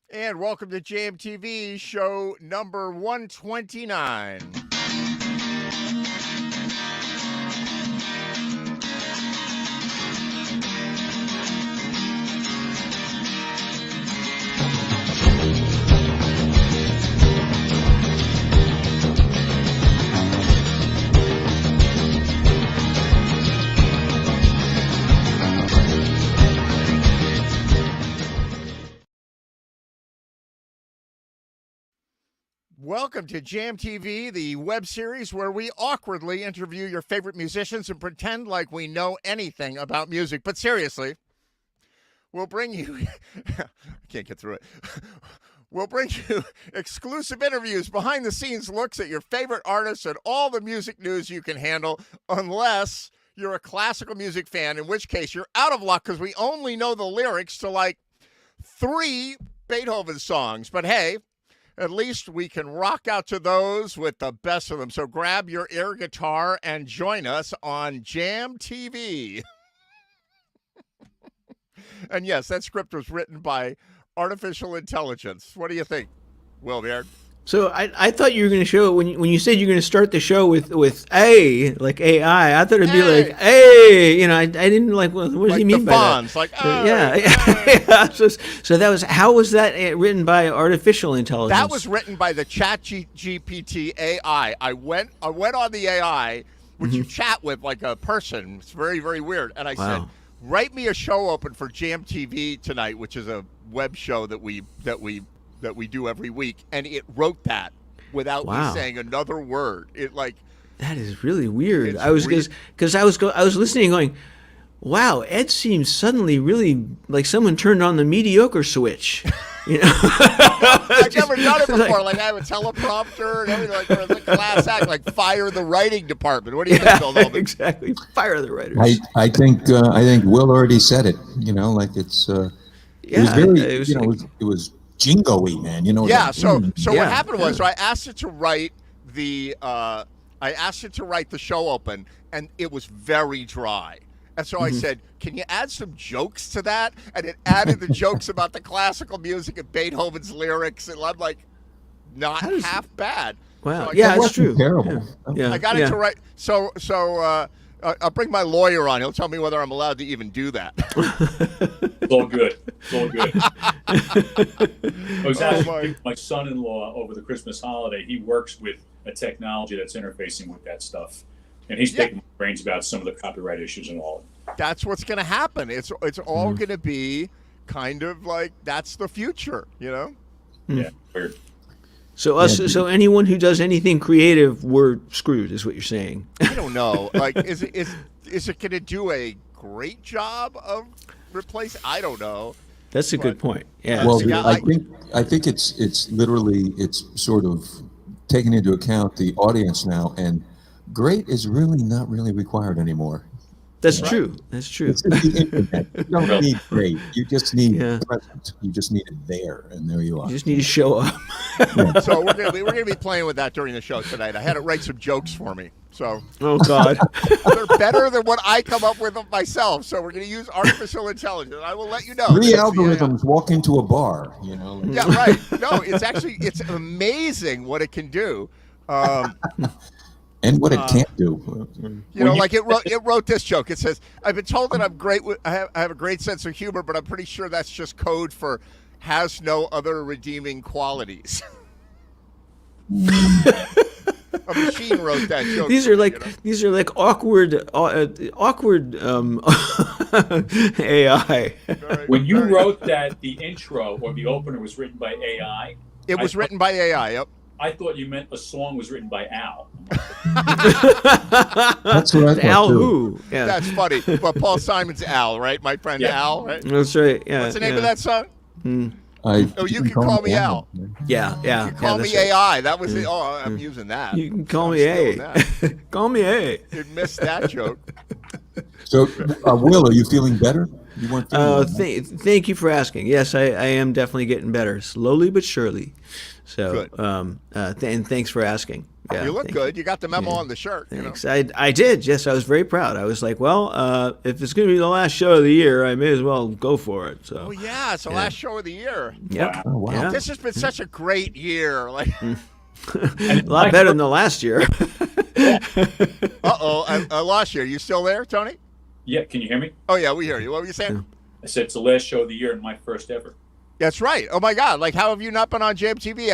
And welcome to JMTV show number 129. Welcome to Jam TV, the web series where we awkwardly interview your favorite musicians and pretend like we know anything about music. But seriously, we'll bring you, I can't get through it. We'll bring you exclusive interviews, behind the scenes looks at your favorite artists, and all the music news you can handle, unless you're a classical music fan, in which case you're out of luck because we only know the lyrics to like 3 Beethoven songs. But hey, at least we can rock out to those with the best of them. So grab your air guitar and join us on Jam TV. And yes, that script was written by artificial intelligence. What do you think, Wilbert? So I thought you were going to show when you said you're going to start the show with A, like AI. I thought it'd be like A. I didn't like what does he mean by Fonz, that? Like yeah. So that was, how was that written by artificial intelligence? That was written by the Chat GPT AI. I went on the AI, which you chat with like a person. It's very, very weird. And I said, write me a show open for Jam TV tonight, which is a web show that we do every week, and it wrote that without me saying another word. That is really weird. I was listening, going, wow, Ed seems suddenly really like someone turned on the mediocre switch. I've never done it before. Like I have a teleprompter and everything, like for the class act, like fire the writing department. What do you think, Bill Dolman? Exactly, fire the writers. I think Will already said it. Like it's it was very it was jingo-y, man. Yeah. So what happened was, so I asked it to write the show open, and it was very dry. And so I said, can you add some jokes to that? And it added the jokes about the classical music and Beethoven's lyrics. And I'm like, not half bad. Wow. So that's true. Terrible. Yeah. I got it to write. So I'll bring my lawyer on. He'll tell me whether I'm allowed to even do that. It's all good. I was asking my son-in-law over the Christmas holiday. He works with a technology that's interfacing with that stuff. And he's taking my brains about some of the copyright issues and all. That's what's going to happen. It's all going to be kind of like that's the future, Yeah, weird. So anyone who does anything creative, we're screwed, is what you're saying. I don't know. Like, is it going to do a great job of replacing? I don't know. That's a good point. Yeah. Well, I think it's literally sort of taking into account the audience now, and great is really not really required anymore. That's true. That's true. It's the internet. You don't need great. You just need present. You just need it there, and there you are. You just need to show up. So we're gonna be playing with that during the show tonight. I had it write some jokes for me. So oh God, they're better than what I come up with myself. So we're gonna use artificial intelligence. I will let you know. 3 algorithms walk into a bar. Yeah, right. No, it's amazing what it can do. And what it can't do. Like it wrote this joke. It says, "I've been told that I'm great. I have a great sense of humor, but I'm pretty sure that's just code for has no other redeeming qualities." A machine wrote that joke. These are like awkward AI. When you wrote that the intro or the opener was written by AI, it was written by AI. Yep. I thought you meant a song was written by Al. That's what I thought Al too. who? Yeah. That's funny. But Paul Simon's Al, right? My friend Al, right? That's right. Yeah. What's the name of that song? You can call me Al. Yeah. You can call me AI. That was it. Oh, I'm using that. You can call me A. Call me A. You missed that joke. So, Will, are you feeling better? You weren't feeling thank you for asking. Yes, I am definitely getting better, slowly but surely. So, and thanks for asking. Yeah, you look thank good. You got the memo on the shirt. Thanks. I did. Yes, I was very proud. I was like, well, if it's going to be the last show of the year, I may as well go for it. So. Oh yeah, it's the last show of the year. Yeah. Oh, wow. Yeah. This has been such a great year. Like, a lot better than the last year. I lost you. Are you still there, Tony? Yeah, can you hear me? Oh yeah, we hear you. What were you saying? I said it's the last show of the year and my first ever. That's right. Oh my God! Like, how have you not been on Jam TV?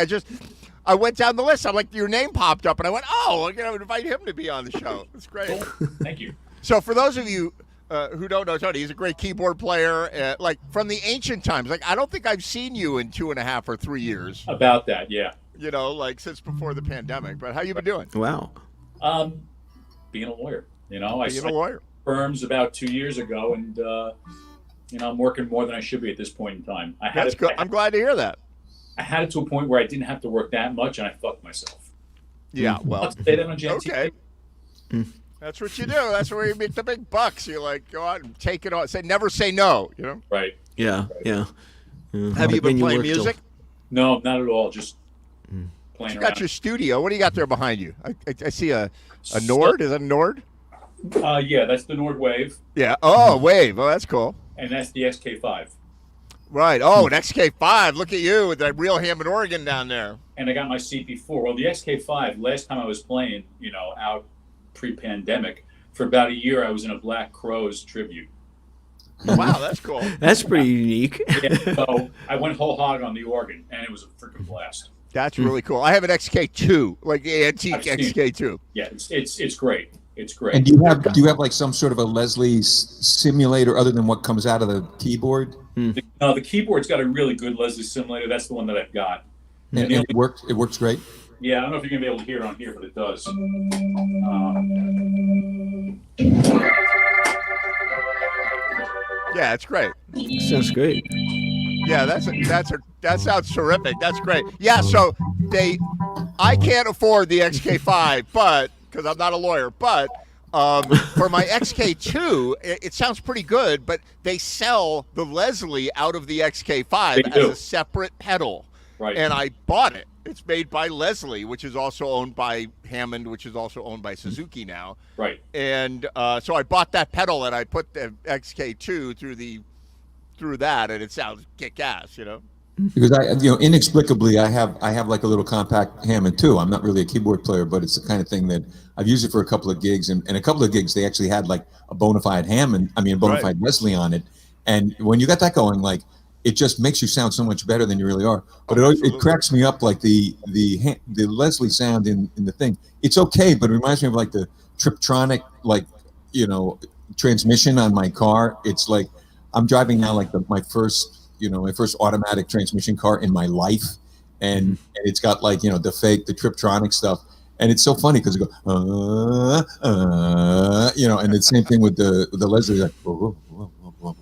I went down the list. I'm like, your name popped up, and I went, oh, I'm gonna invite him to be on the show. It's great. Cool. Thank you. So, for those of you who don't know Tony, he's a great keyboard player. Like from the ancient times. Like, I don't think I've seen you in 2.5 or 3 years. About that, yeah. You know, like since before the pandemic. But how you been doing? Wow. Being a lawyer. You know, I Being a lawyer. firms about 2 years ago, and you know, I'm working more than I should be at this point in time. That's good. I'm glad to hear that. I had it to a point where I didn't have to work that much, and I fucked myself. Yeah, well, I'll say that on Jam okay. TV. That's what you do. That's where you make the big bucks. You like go out and take it on. Never say no. You know. Right. Yeah. Yeah. Have you been playing music? No, not at all. Just playing You around. got your studio. What do you got there behind you? I see a Nord. Is that a Nord? Yeah, that's the Nord Wave, Yeah. Oh, Wave. Oh, that's cool. and that's the XK5. Right. Oh, an XK5. Look at you with that real Hammond organ down there. And I got my CP4. Well, the XK5, last time I was playing, you know, out pre-pandemic, for about a year I was in a Black Crowes tribute. Wow, that's cool. That's pretty unique. Yeah, so I went whole hog on the organ, and it was a freaking blast. That's really cool. I have an XK2, like the antique I've seen it. XK2. Yeah, it's great. It's great. And do you have like some sort of a Leslie simulator other than what comes out of the keyboard? The keyboard's got a really good Leslie simulator. That's the one that I've got. And it works great. Yeah, I don't know if you're gonna be able to hear it on here, but it does. Yeah, it's great. Sounds great. Yeah, that sounds terrific. That's great. Yeah, so I can't afford the XK5, but because I'm not a lawyer, but for my XK2, it sounds pretty good. But they sell the Leslie out of the XK5 as a separate pedal, Right. and I bought it. It's made by Leslie, which is also owned by Hammond, which is also owned by Suzuki now. Right. And so I bought that pedal, and I put the XK2 through that, and it sounds kick-ass, you know? Because inexplicably, I have like a little compact Hammond too. I'm not really a keyboard player, but it's the kind of thing that I've used it for a couple of gigs, and a couple of gigs they actually had like a bona fide bona fide Leslie on it. And when you got that going, like it just makes you sound so much better than you really are. But it cracks me up, like the Leslie sound in the thing. It's okay, but it reminds me of like the Triptronic, like transmission on my car. It's like I'm driving now like my first automatic transmission car in my life, and it's got like the Triptronic stuff, and it's so funny because it goes and it's the same thing with the Leslie, like like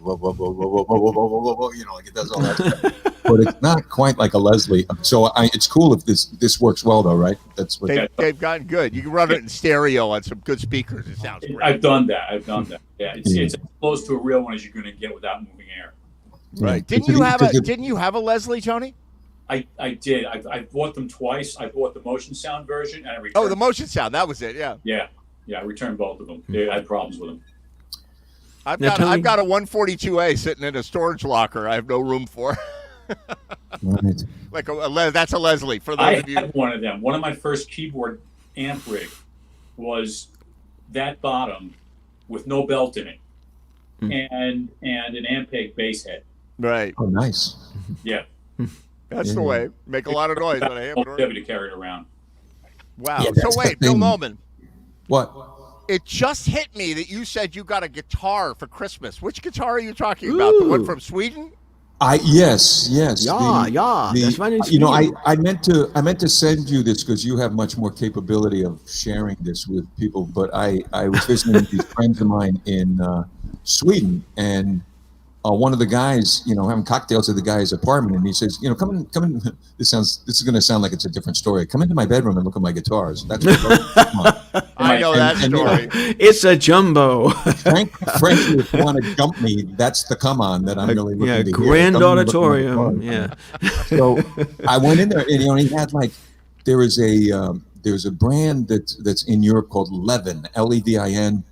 it does all that stuff. But it's not quite like a Leslie. So it's cool if this works well though, right? That's what they've gotten good. You can run it in stereo on some good speakers. It sounds great. I've done that. Yeah, it's as close to a real one as you're going to get without moving air. Right. Didn't you have a Leslie, Tony? I did. I bought them twice. I bought the motion sound version, and I returned. Oh, the motion sound. That was it. Yeah. Yeah. I returned both of them. I had problems with them. I've got a 142A sitting in a storage locker. I have no room for. Right. Like that's a Leslie for those of you. I had one of them. One of my first keyboard amp rig was that bottom with no belt in it, and an Ampeg bass head. Right. Oh, nice. Yeah. That's the way. Make a lot of noise when I have it. Heavy to carry it around. Wow. Yeah, So wait, Bill Noman. What? It just hit me that you said you got a guitar for Christmas. Which guitar are you talking about? The one from Sweden? Yes. Yeah. That's my new I meant to send you this because you have much more capability of sharing this with people. But I was visiting these friends of mine in Sweden, and one of the guys, having cocktails at the guy's apartment, and he says, come in. This is going to sound like it's a different story. Come into my bedroom and look at my guitars. That's what I know that and, story. It's a jumbo. Frankly, if you want to jump me, that's the come on that I'm really looking Yeah, to grand hear. auditorium. Yeah. So I went in there, and he had like there's a brand that's in Europe called Levin, Levin,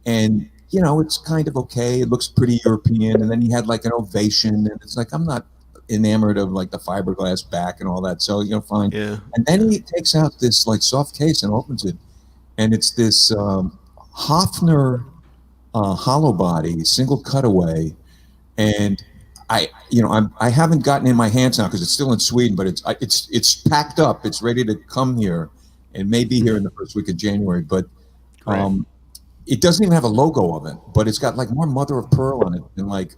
and it's kind of okay. It looks pretty European, and then he had like an Ovation, and it's like I'm not enamored of like the fiberglass back and all that, so fine. Yeah. And then he takes out this like soft case and opens it, and it's this Hofner hollow body single cutaway, and I haven't gotten in my hands now because it's still in Sweden, but it's packed up. It's ready to come here, and maybe here in the first week of January. But it doesn't even have a logo of it, but it's got like more mother of pearl on it than like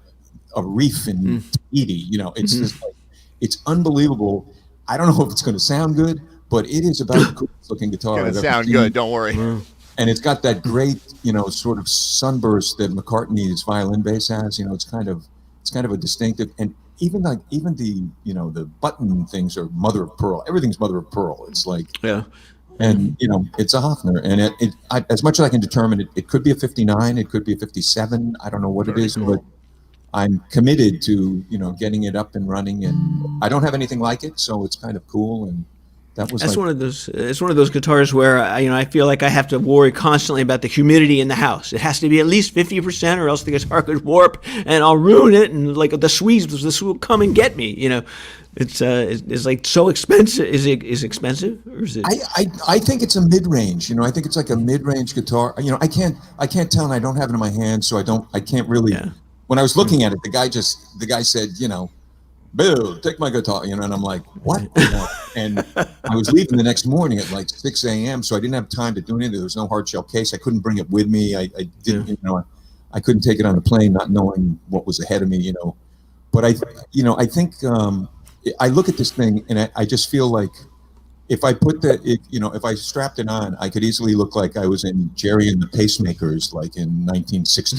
a reef in Tahiti. It's just like, it's unbelievable. I don't know if it's going to sound good, but it is about the coolest looking guitar I've It's ever gonna sound seen. good. Don't worry. And it's got that great, sort of sunburst that McCartney's violin bass has. It's kind of a distinctive, and even the the button things are mother of pearl. Everything's mother of pearl. It's like and it's a Hofner, and as much as I can determine it could be a 59, it could be a 57. I don't know what it is, but I'm committed to getting it up and running, and I don't have anything like it, so it's kind of cool. And that's one of those. It's one of those guitars where I feel like I have to worry constantly about the humidity in the house. It has to be at least 50%, or else the guitar could warp and I'll ruin it. And like the Swedes will come and get me. It's like so expensive. Is it expensive, or is it? I think it's a mid range. I think it's like a mid range guitar. I can't tell, and I don't have it in my hand, so I can't really. Yeah. When I was looking at it, the guy said, Bill, take my guitar, and I'm like, what? And I was leaving the next morning at like 6 a.m., so I didn't have time to do anything. There was no hard shell case. I couldn't bring it with me. I didn't, I couldn't take it on the plane, not knowing what was ahead of me, But I think I look at this thing and I just feel like if I put if I strapped it on, I could easily look like I was in Jerry and the Pacemakers, like in 1962.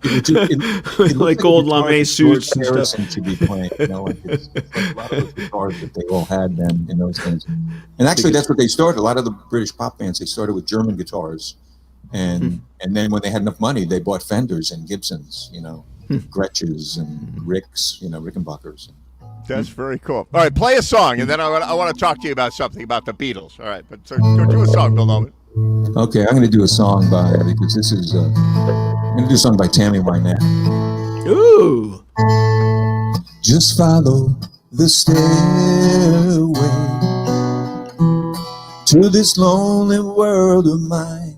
it like old lame suits and stuff. To be playing, like it's like a lot of those guitars that they all had then in those days. And actually, that's what they started. A lot of the British pop bands, they started with German guitars, and then when they had enough money, they bought Fenders and Gibsons, Gretches and Ricks, Rickenbackers. That's very cool. All right, play a song, and then I want to talk to you about something about the Beatles. All right, but so do a song, Bill Nolan. Okay, I'm going to do a song because this is I'm going to do a song by Tammy Wynette. Ooh. Just follow the stairway to this lonely world of mine.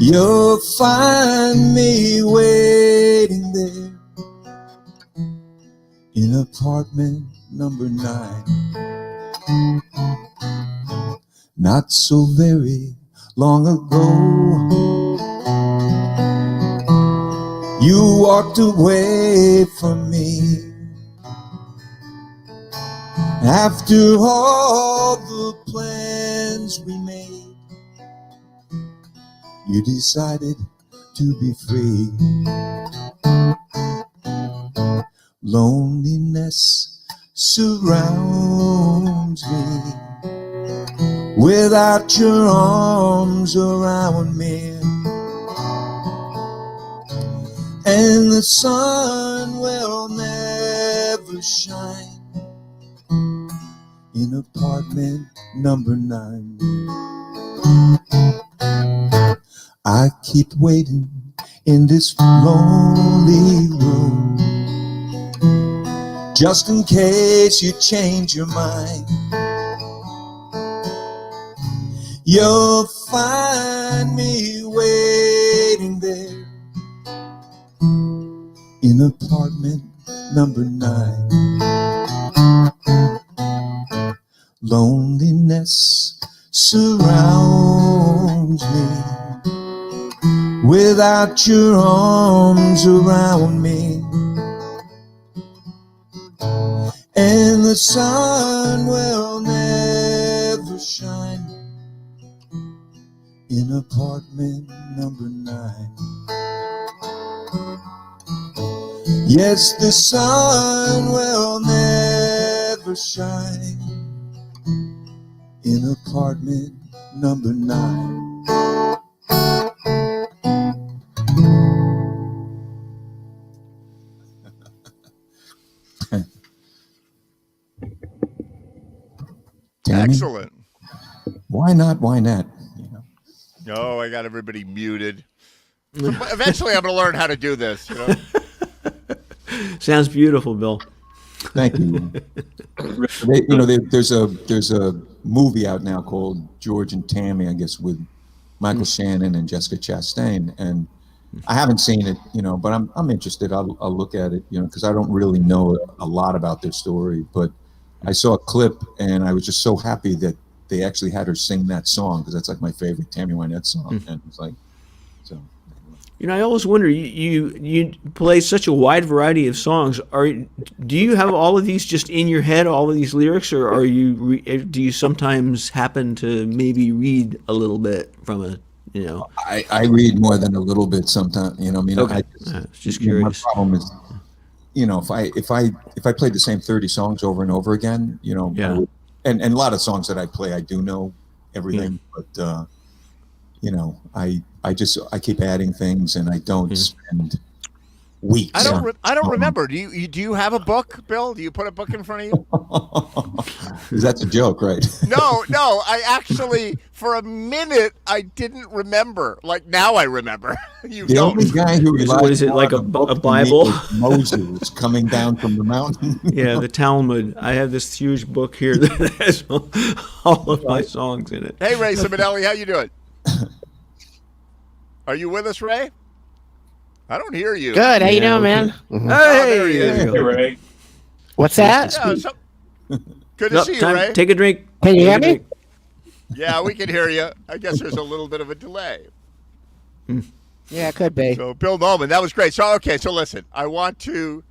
You'll find me waiting there in apartment number 9. Not so very long ago, you walked away from me. After all the plans we made, you decided to be free. Loneliness surrounds me without your arms around me, and the sun will never shine in apartment number 9. I keep waiting in this lonely room, just in case you change your mind. You'll find me waiting there in apartment number 9. Loneliness surrounds me without your arms around me, and the sun will never shine in apartment number 9. Yes, the sun will never shine apartment number 9. Tammy, Excellent. why not? Why not? You know? No, I got everybody muted. Eventually, I'm going to learn how to do this. You know? Sounds beautiful, Bill. Thank you. There's a movie out now called George and Tammy, I guess, with Michael Shannon and Jessica Chastain, and I haven't seen it, but I'm interested. I'll look at it, because I don't really know a lot about their story, but I saw a clip and I was just so happy that they actually had her sing that song, because that's like my favorite Tammy Wynette song, and it's like, so. I always wonder. You play such a wide variety of songs. Do you have all of these just in your head, all of these lyrics, or do you sometimes happen to maybe read a little bit from a I read more than a little bit sometimes. Okay. Just curious. My problem is, if I played the same 30 songs over and over again, Yeah. and a lot of songs that I play, I do know everything, but I keep adding things, and I don't spend weeks. I don't remember. Do you have a book, Bill? Do you put a book in front of you? That's a joke, right? No. I actually, for a minute, I didn't remember. Like now, I remember. You The don't. only guy who relies What is it, on like a book to me Bible? is Moses coming down from the mountain. Yeah, the Talmud. I have this huge book here that has all of my songs in it. Hey, Ray Simonelli, how you doing? Are you with us, Ray? I don't hear you. Good. How you doing, man? there he is. Hey, Hey, Ray. What's that? Yeah, good to see you, Ray. Take a drink. Can you hear me? Yeah, we can hear you. I guess there's a little bit of a delay. Yeah, it could be. So, Bill Nolan, that was great. So, okay, so listen, I want to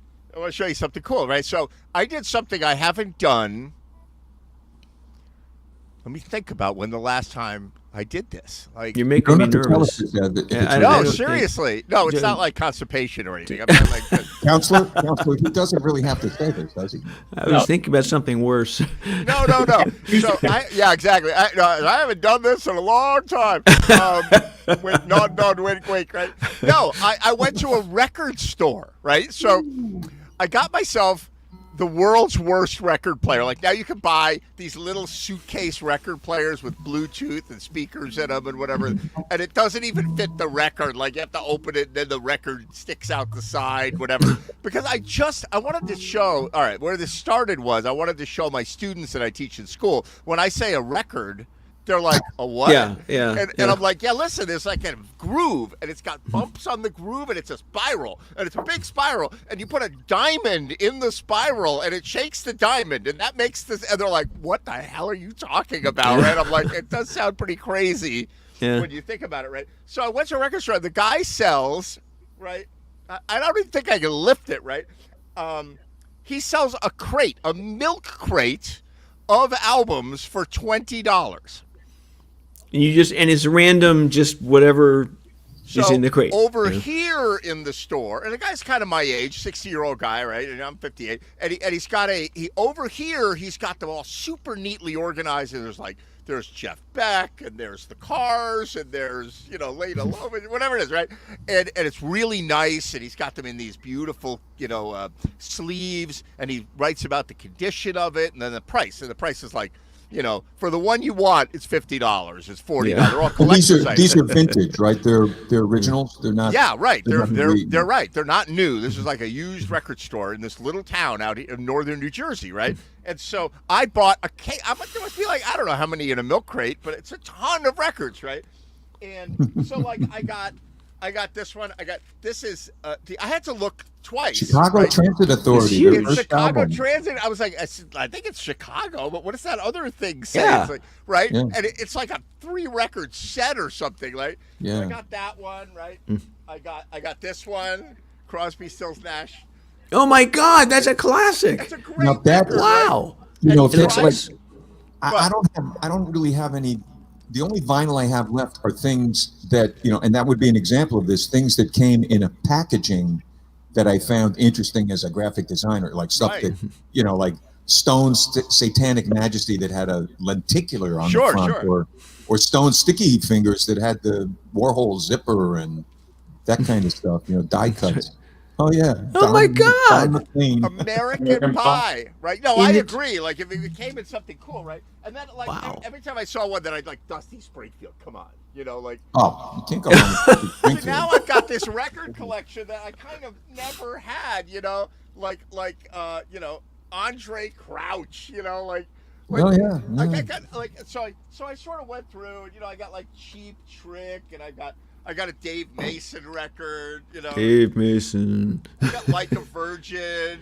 show you something cool, right? So, I did something I haven't done. Let me think about when the last time I did this. Like, You're making me nervous. no, seriously. No, it's not like constipation or anything. I mean, like, Counselor, he doesn't really have to say this, does he? I was thinking about something worse. No. So, exactly. I haven't done this in a long time. Wink, right? No, I went to a record store, right? So, I got myself the world's worst record player. Like now you can buy these little suitcase record players with Bluetooth and speakers in them and whatever, and it doesn't even fit the record. Like you have to open it and then the record sticks out the side, whatever. Because I wanted to show, all right, where this started was I wanted to show my students that I teach in school, when I say a record, they're like, a what? Yeah. And I'm like, yeah, listen, there's like a groove, and it's got bumps on the groove, and it's a spiral, and it's a big spiral, and you put a diamond in the spiral, and it shakes the diamond, and that makes this, and they're like, what the hell are you talking about, right? I'm like, it does sound pretty crazy when you think about it, right? So I went to a record store, the guy sells, right? I don't even think I can lift it, right? He sells a milk crate of albums for $20. And it's random, just whatever is in the crate. Over here in the store, and the guy's kind of my age, 60-year-old guy, right? And I'm 58. And he's got over here, he's got them all super neatly organized. And there's Jeff Beck, and there's the Cars, and there's, Lena Lovin, whatever it is, right? And it's really nice, and he's got them in these beautiful, sleeves, and he writes about the condition of it, and then the price. And the price is like, for the one you want, it's $50. It's $40. Yeah. They're all collector's items. These are vintage, right? They're originals. They're not. Yeah, right. They're not right. They're not new. This is like a used record store in this little town out in northern New Jersey, right? And so I bought a case. There must be like, I don't know how many in a milk crate, but it's a ton of records, right? And so like I got this one. This is. I had to look twice. Chicago right? Transit Authority. It's their huge. first Chicago album. Transit. I was like, I think it's Chicago, but what does that other thing say? Yeah. It's like, right? Yeah. And it's like a 3-record set or something, right? Yeah. So I got that one, right? I got this one, Crosby, Stills, Nash. Oh my God, that's a classic. It's a great Now that- record, Wow. If It it's looks like, I don't really have any. The only vinyl I have left are things that, and that would be an example of this, things that came in a packaging that I found interesting as a graphic designer, like stuff Right. that, like Stone's Satanic Majesty that had a lenticular on Sure, the front, sure. or Stone's Sticky Fingers that had the Warhol zipper and that kind of stuff. Die cuts. Oh yeah. Oh my God. Don McLean. American Pie, right? No, I agree. Like if it came in something cool, right? And then like Wow. every time I saw one that I'd like Dusty Springfield. Come on, like. Oh, you can't go wrong with So Springfield. now I've got this record collection that I kind of never had. Like Andre Crouch. Oh yeah. Like yeah. I got so I sort of went through. I got like Cheap Trick, and I got a Dave Mason record. Dave Mason. I got Like a Virgin.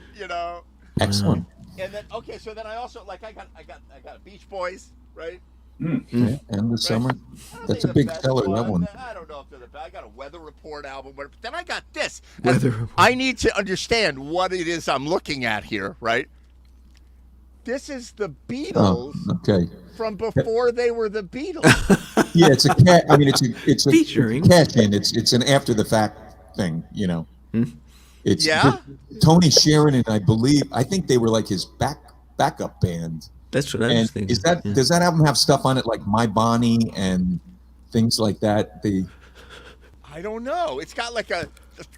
Excellent. And then so then I also like I got Beach Boys, right? Yeah, and the summer. I don't That's think a big the best seller. That one. I don't know if they're the best. I got a Weather Report album, but then I got this. Weather Report. I need to understand what it is I'm looking at here, right? This is the Beatles Okay. from before they were the Beatles. Yeah, it's a cat. I mean, it's a Featuring. cash in. It's an after the fact thing. It's Yeah? Tony Sharon, and I think they were like his backup band. That's what I was And thinking. Yeah. does that album have stuff on it like My Bonnie and things like that? I don't know. It's got like a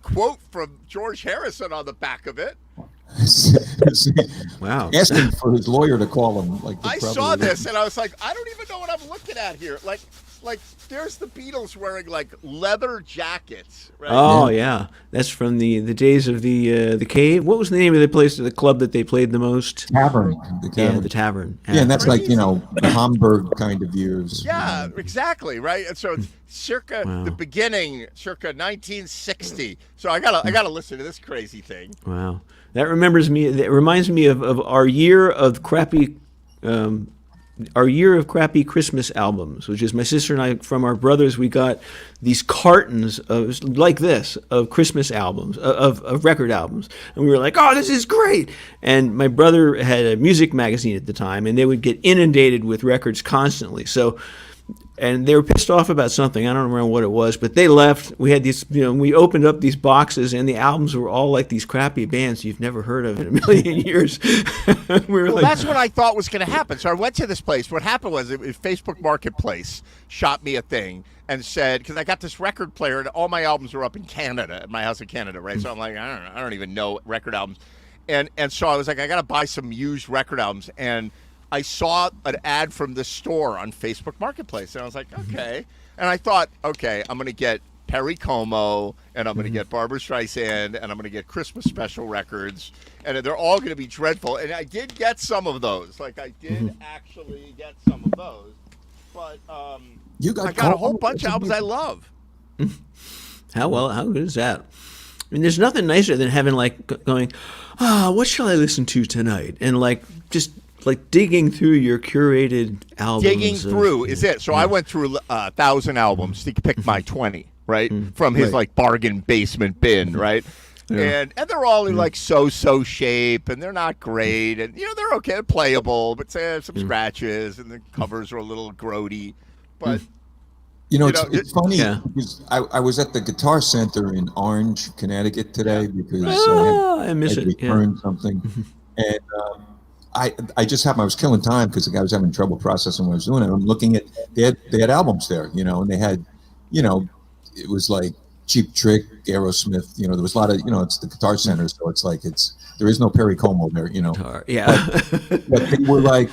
quote from George Harrison on the back of it. Wow. Asking for his lawyer to call him. I saw this and I was like, I don't even know what I'm looking at here. Like there's the Beatles wearing like leather jackets, right? Oh yeah, that's from the days of the cave. What was the name of the club that they played the most? Tavern. Yeah, the tavern. Yeah, and that's like the Hamburg kind of years. Yeah, exactly, right. And so it's circa the beginning, circa 1960. So I gotta listen to this crazy thing. Wow, that reminds me of our year of crappy. Our year of crappy Christmas albums, which is my sister and I, from our brothers, we got these cartons of Christmas albums, of record albums. And we were like, oh, this is great. And my brother had a music magazine at the time, and they would get inundated with records constantly. And they were pissed off about something. I don't remember what it was, but they left. We had these, we opened up these boxes, and the albums were all like these crappy bands you've never heard of in a million years. That's what I thought was going to happen. So I went to this place. What happened was Facebook Marketplace shot me a thing and said, because I got this record player, and all my albums were up in Canada, at my house in Canada, right? So I'm like, I don't even know record albums. And so I was like, I got to buy some used record albums. And I saw an ad from the store on Facebook Marketplace, and I was like, okay. And I thought, okay, I'm going to get Perry Como, and I'm going to get Barbra Streisand, and I'm going to get Christmas special records, and they're all going to be dreadful. And I did get some of those. Like, I did actually get some of those. But I got a whole bunch of albums I love. How good is that? I mean, there's nothing nicer than having going, what shall I listen to tonight? And just digging through your curated albums. Digging through is it. So I went through 1,000 albums to pick my 20, right? From his bargain basement bin, right? Yeah. And they're all in so shape, and they're not great, and they're okay, they're playable, but they have some scratches, and the covers are a little grody. But it's funny because I was at the Guitar Center in Orange, Connecticut today because I miss I it. returned something, and I just happened. I was killing time because the guy was having trouble processing what I was doing. And I'm looking at they had albums there, and they had, it was like Cheap Trick, Aerosmith. There was a lot of, it's the Guitar Center, so it's like there is no Perry Como there, Guitar, yeah. But they were like,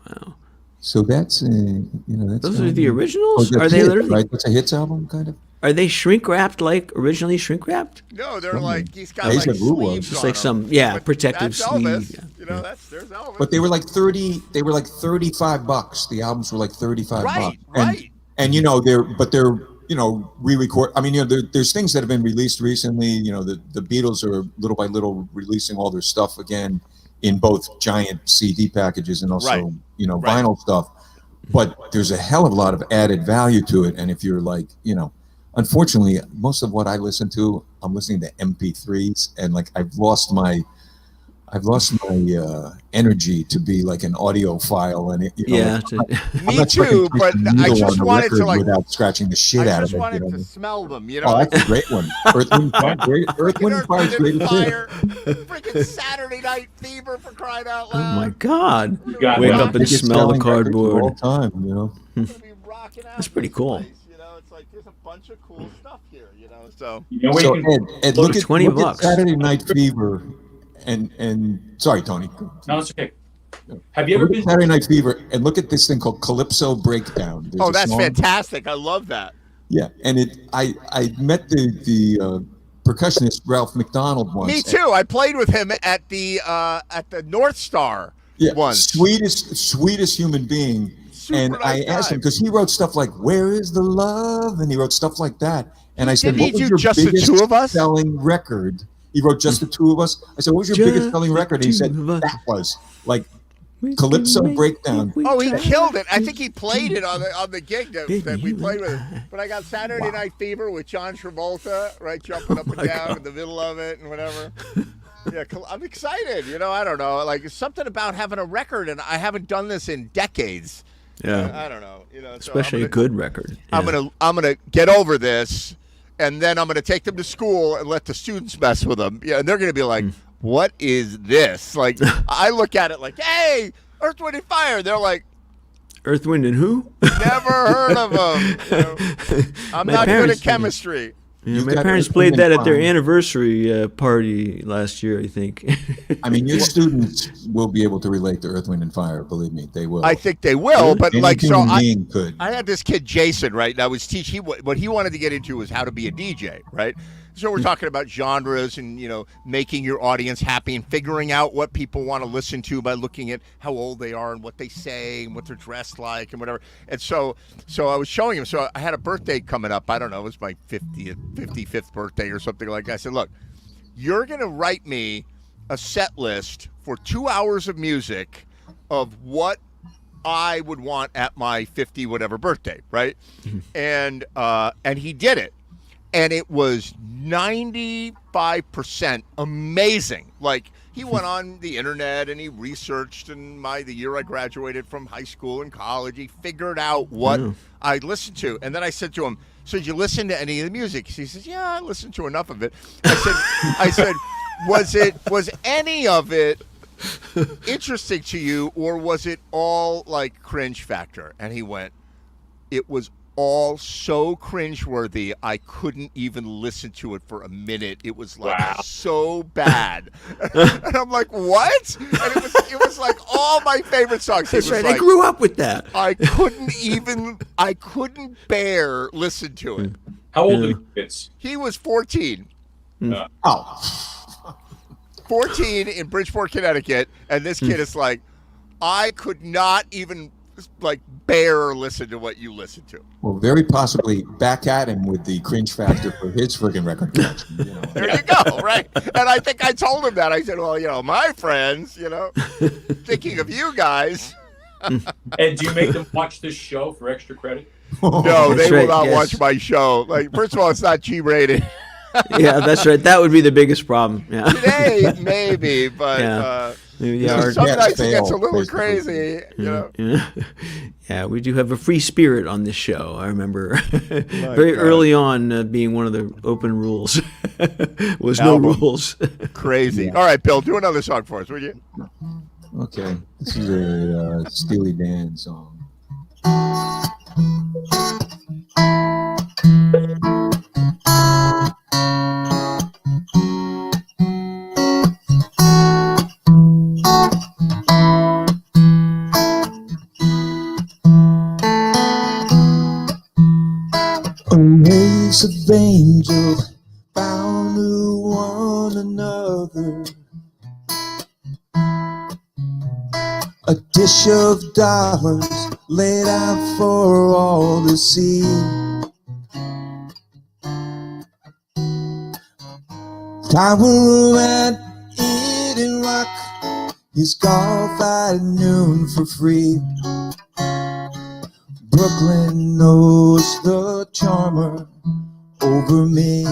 wow. So that's that's those are the originals. Are they hit, literally right? That's a hits album, kind of. Are they shrink wrapped like originally shrink wrapped? No, they're he's got He's got blue ones. sleeves Just on like them. some But protective that's Elvis. sleeve. There's Elvis. But they were like 30. They were like $35. The albums were like $35. Right, And, right. And they're re-record. I mean, there's things that have been released recently. The Beatles are little by little releasing all their stuff again in both giant CD packages and also vinyl stuff. But there's a hell of a lot of added value to it. And if you're unfortunately, most of what I listen to, I'm listening to MP3s, and I've lost my I've lost my energy to be like an audiophile, and Me too. But I just wanted to like without scratching the shit out of it. I just wanted to smell them. You know, oh, that's a great one. Earth, Wind, Fire, great. Earth, Wind, Fire is great too. Freaking Saturday Night Fever for crying out loud. Oh my God! Wake up and smell the cardboard. All time, you know. That's pretty cool. You know, it's like there's a bunch of cool stuff here. You know, so. So Ed, look at $20. Look at Saturday Night Fever, and sorry, Tony. No, it's okay. Have you ever been Saturday Night Fever and look at this thing called Calypso Breakdown? There's that's fantastic! I love that. Yeah, and I met the percussionist Ralph McDonald once. Me too. I played with him at the North Star. Yeah, once. Sweetest human being. And I asked him because he wrote stuff like "Where is the love?" and he wrote stuff like that. And I said, "What was your just the biggest two of us? selling record?" He wrote "Just the Two of Us." I said, "What was your biggest selling record?" And he said, "That was like Calypso Breakdown." Oh, he killed it! I think he played it on the gig that we played with. But I got Saturday Night Fever with John Travolta, right, jumping up and down in the middle of it and whatever. Yeah, I'm excited. You know, I don't know, like it's something about having a record, and I haven't done this in decades. Yeah, I don't know. You know, especially a good record. Yeah. I'm gonna get over this, and then I'm gonna take them to school and let the students mess with them. Yeah, and they're gonna be like, "What is this?" Like, I look at it like, "Hey, Earth, Wind, and Fire." They're like, "Earth, Wind, and who?" Never heard of them. You know? I'm not good at chemistry. Yeah, my parents played that at their anniversary party last year, I think. I mean, your students will be able to relate to Earth, Wind, and Fire. Believe me, they will. I think they will, but Any like, so human could. I had this kid, Jason, right? And I was teaching, what he wanted to get into was how to be a DJ, right? So we're talking about genres and, you know, making your audience happy and figuring out what people want to listen to by looking at how old they are and what they say and what they're dressed like and whatever. And so I was showing him. So I had a birthday coming up. I don't know. It was my 55th birthday or something like that. I said, look, you're going to write me a set list for 2 hours of music of what I would want at my 50 whatever birthday, right? And he did it. And it was 95% amazing. Like, he went on the internet and he researched, and the year I graduated from high school and college, he figured out what I listened to. And then I said to him, "So did you listen to any of the music?" He says, "Yeah, I listened to enough of it." I said, was any of it interesting to you, or was it all like cringe factor? And he went, "It was all so cringeworthy, I couldn't even listen to it for a minute. It was like so bad." And I'm like, "What?" And it was like all my favorite songs. That's right. Like, I grew up with that. I couldn't bear listen to it. How old are the kids? He was 14. 14 in Bridgeport, Connecticut, and this kid is like, I could not even like bear or listen to what you listen to. Well, very possibly back at him with the cringe factor for his friggin' record collection. You know. There you go, right? And I think I told him that. I said, "Well, you know, my friends, you know, thinking of you guys." And do you make them watch this show for extra credit? No, they will not watch my show. Like, first of all, it's not G-rated. Yeah, that's right. That would be the biggest problem. Yeah. Today, maybe, but some nights it gets a little crazy, you know. Yeah, we do have a free spirit on this show. I remember very early on being one of the open rules was no rules. Crazy. Yeah. All right, Bill, do another song for us, would you? Okay, this is a Steely Dan song. A race of angels bound to one another, a dish of dollars laid out for all to see. Tower at Eden Rock is golf at noon for free. Brooklyn knows the charmer over me.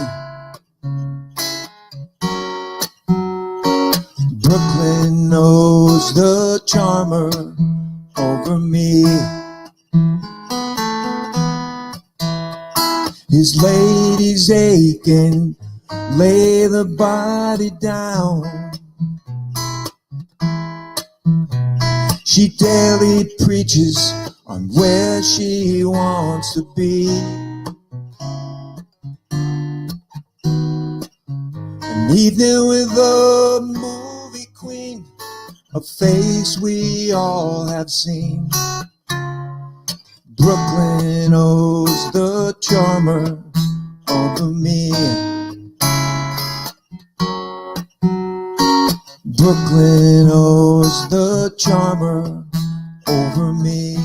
Brooklyn knows the charmer over me. His lady's aching, lay the body down. She daily preaches on where she wants to be. An evening with a movie queen, a face we all have seen. Brooklyn owes the charmer over me. Brooklyn owes the charmer over me.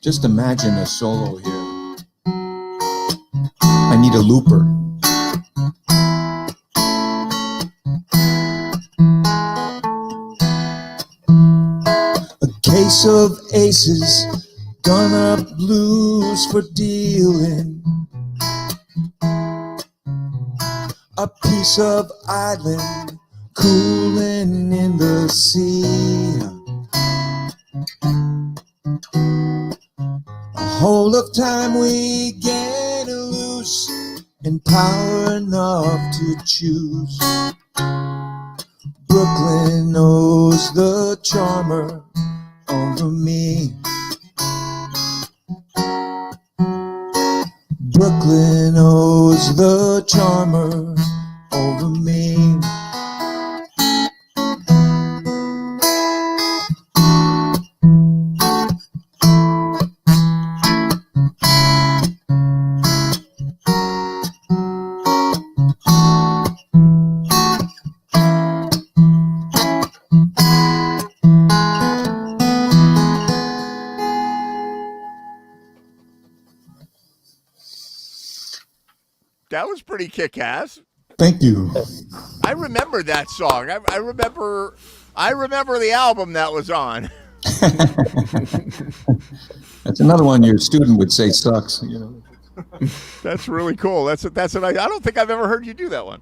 Just imagine a solo here. I need a looper. A case of aces, done up blues for dealing. A piece of island cooling in the sea. A whole of time we gain and lose, and power enough to choose. Brooklyn knows the charmer over me. Brooklyn owes the charmer over me. That was pretty kick-ass. Thank you. I remember that song. I remember the album that was on. That's another one your student would say sucks. You know. That's really cool. I don't think I've ever heard you do that one.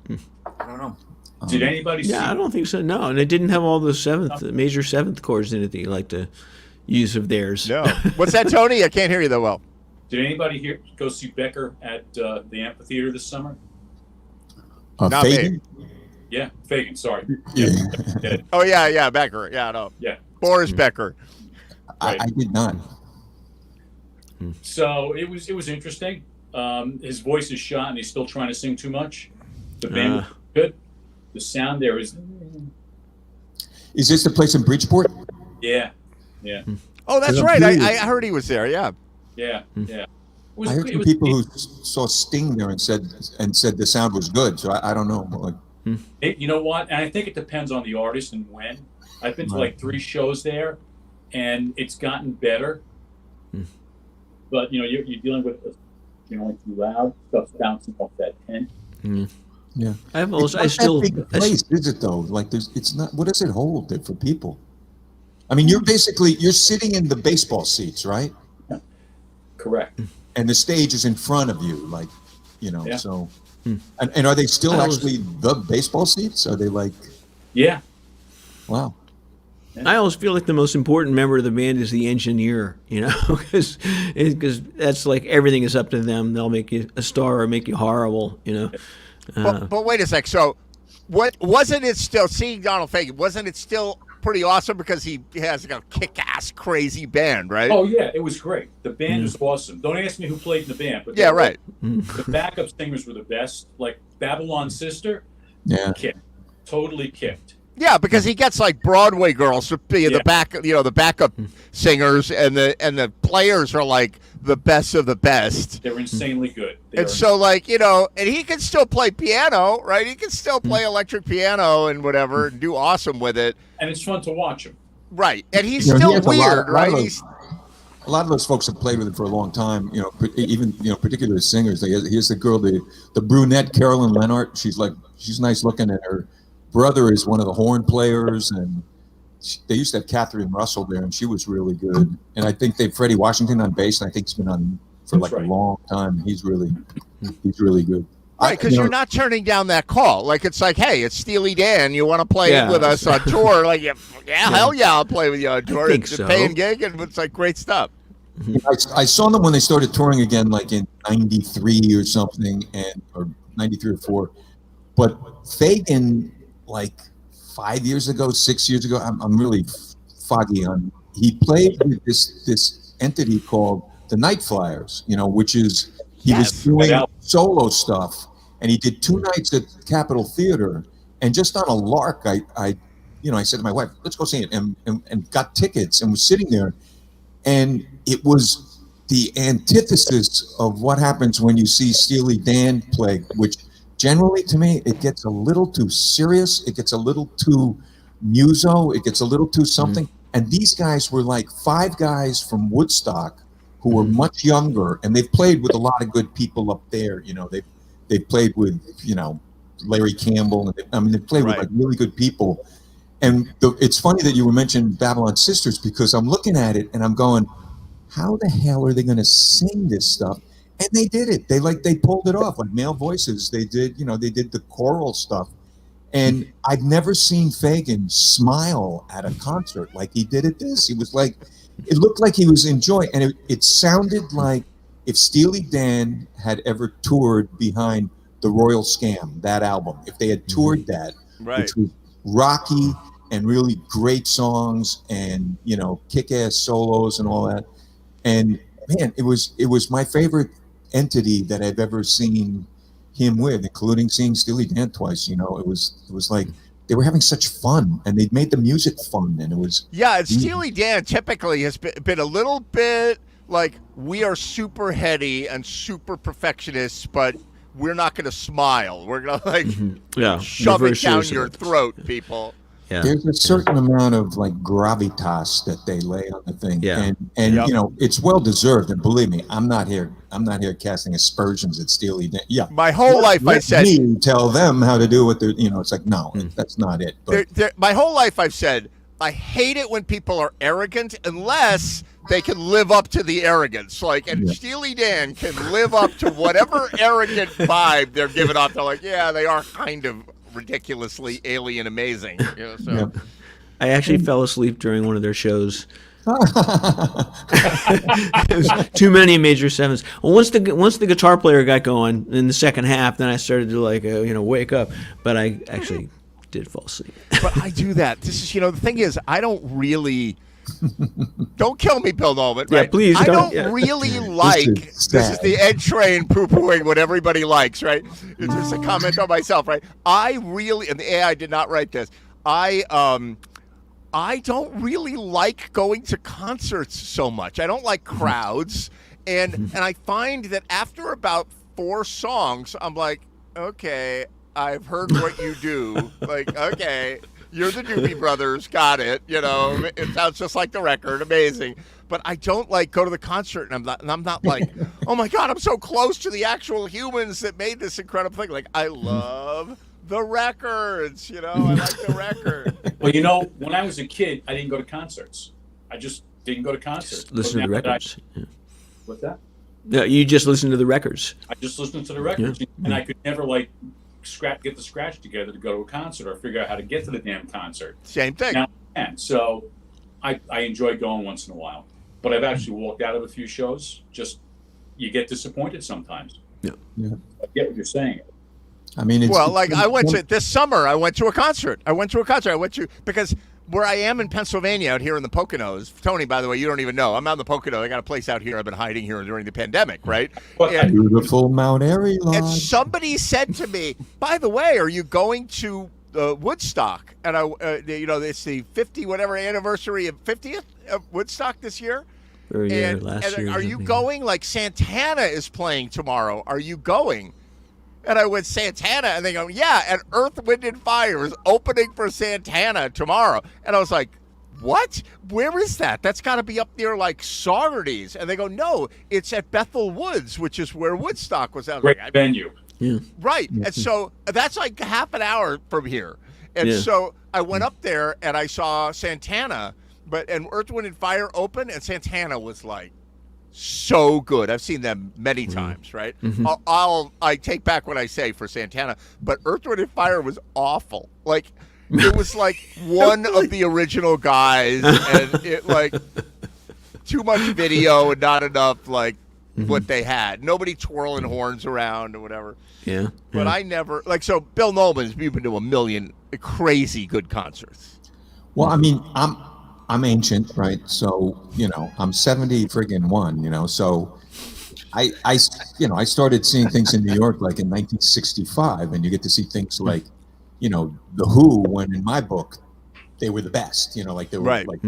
I don't know. Did anybody see? Yeah, I don't think so. No, and it didn't have all the major seventh chords in it that you like to use of theirs. No. What's that, Tony? I can't hear you that well. Did anybody here go see Becker at the amphitheater this summer? Not Fagan? Yeah, Fagan. Sorry. Yeah. Dead. Oh yeah, Becker. Yeah, no. Yeah. Boris Becker. I did not. So it was interesting. His voice is shot, and he's still trying to sing too much. The band was good. The sound there is. Is this the place in Bridgeport? Yeah. Oh, that's right. I heard he was there. Yeah. Yeah. I heard some people who saw Sting there and said the sound was good. So I don't know. Like, You know what? And I think it depends on the artist and when. I've been to like 3 shows there, and it's gotten better. But you're dealing with too loud stuff's bouncing off that tent. yeah. I still big place, is it though? Like it's not. What does it hold for people? I mean, you're sitting in the baseball seats, right? Correct. And the stage is in front of you, like, Yeah. so. And are they still actually the baseball seats? Are they like? Yeah. Wow. I always feel like the most important member of the band is the engineer, because that's like everything is up to them. They'll make you a star or make you horrible, But wait a sec. So, wasn't it still seeing Donald Fagen? Wasn't it still pretty awesome because he has like a kick-ass, crazy band, right? Oh yeah, it was great. The band was awesome. Don't ask me who played in the band, but yeah, right. The backup singers were the best. Like Babylon's Sister, Yeah. kicked, totally kicked. Yeah, because he gets like Broadway girls to be the backup singers, and the players are like the best of the best. They're insanely good. And so, and he can still play piano, right? He can still play electric piano and whatever, and do awesome with it. And it's fun to watch him. Right, and he's He still has weird, right? A lot of those folks have played with him for a long time. Even particularly singers. He has the girl, the brunette Carolyn Leonard. She's nice looking, and her brother is one of the horn players, and they used to have Catherine Russell there, and she was really good. And I think they have Freddie Washington on bass, and I think he's been on for like a long time. He's really good. Right, because you're not turning down that call. Like, it's like, hey, it's Steely Dan. You want to play with us on tour? Like, hell yeah, I'll play with you on tour. It's a paying gig, and it's like great stuff. I saw them when they started touring again, like in '93 or something, or '93 or '4. But Fagan, like 5 years ago, 6 years ago, I'm really foggy on. He played with this entity called the Night Flyers, which is he was doing solo stuff, and he did 2 nights at Capitol Theater, and just on a lark, I said to my wife, let's go see it, and got tickets, and was sitting there, and it was the antithesis of what happens when you see Steely Dan play, which generally to me, it gets a little too serious, it gets a little too muso, it gets a little too something, and these guys were like 5 guys from Woodstock who were much younger, and they've played with a lot of good people up there. They've played with Larry Campbell, and they've played with like really good people. And it's funny that you were mentioning Babylon Sisters, because I'm looking at it and I'm going, how the hell are they going to sing this stuff? And they did it. They pulled it off, like male voices. They did the choral stuff. And I've never seen Fagan smile at a concert like he did at this. He was like, it looked like he was enjoying, and it sounded like if Steely Dan had ever toured behind the Royal Scam, that album, if they had toured that, which was rocky and really great songs and kick-ass solos and all that. And man, it was my favorite entity that I've ever seen him with, including seeing Steely Dan twice. It was like they were having such fun, and they made the music fun, and it was and Steely Dan typically has been a little bit like, we are super heady and super perfectionists, but we're not going to smile. We're going to shove it down your throat, people. Yeah. There's a certain amount of like gravitas that they lay on the thing, and it's well deserved. And believe me, I'm not here casting aspersions at Steely Dan. Yeah, my whole life I said, me tell them how to do what they're. It's like no, that's not it. But my whole life I've said, I hate it when people are arrogant unless they can live up to the arrogance. And Steely Dan can live up to whatever arrogant vibe they're giving off. They're like, yeah, they are kind of ridiculously alien amazing. I actually fell asleep during one of their shows. It was too many major sevens. Well, once the guitar player got going in the second half, then I started to wake up. But I actually did fall asleep. But I do that. This is the thing is, I don't really. Don't kill me, Bill Nolan. Right? Yeah, please. I don't really like. This is the Ed Train poo-pooing what everybody likes, right? It's just a comment on myself, right? I really, and the AI did not write this. I don't really like going to concerts so much. I don't like crowds, and I find that after about 4 songs, I'm like, okay, I've heard what you do. Okay. You're the Doobie Brothers, got it. It sounds just like the record, amazing. But I don't go to the concert, and I'm not like, oh my God, I'm so close to the actual humans that made this incredible thing. Like, I love the records, I like the record. Well, when I was a kid, I didn't go to concerts. I just didn't go to concerts. Just listen to the records. What's that? No, you just listen to the records. I just listened to the records, and I could never get the scratch together to go to a concert or figure out how to get to the damn concert. Same thing. Now, and so I enjoy going once in a while, but I've actually walked out of a few shows. Just you get disappointed sometimes. Yeah. I get what you're saying. I mean, I went to this summer. I went to a concert. Because where I am in Pennsylvania, out here in the Poconos. Tony, by the way, you don't even know. I'm out in the Poconos. I got a place out here. I've been hiding here during the pandemic, right? Beautiful Mount Airy Lodge. And somebody said to me, by the way, are you going to Woodstock? And it's the 50th anniversary of 50th of Woodstock this year. Last year. Are you going? Like, Santana is playing tomorrow. Are you going? And I went, Santana? And they go, yeah, and Earth, Wind, and Fire is opening for Santana tomorrow. And I was like, what? Where is that? That's got to be up near, Saugerties. And they go, no, it's at Bethel Woods, which is where Woodstock was. Great venue. Yeah. Right. And so that's like half an hour from here. And Yeah. so I went up there and I saw Santana, and Earth, Wind, and Fire open, and Santana was like so good. I've seen them many times, right? I take back what I say for Santana, but Earth, Wind, and Fire was awful. Like it was like one of the original guys, and it like too much video and not enough like what they had. Nobody twirling horns around or whatever. Yeah. But I never so Bill Nolan's been to a million crazy good concerts. Well, I mean, I'm ancient, right? So, I'm 70 friggin' one, so I started seeing things in New York like in 1965, and you get to see things like, The Who, when in my book, they were the best, like they were like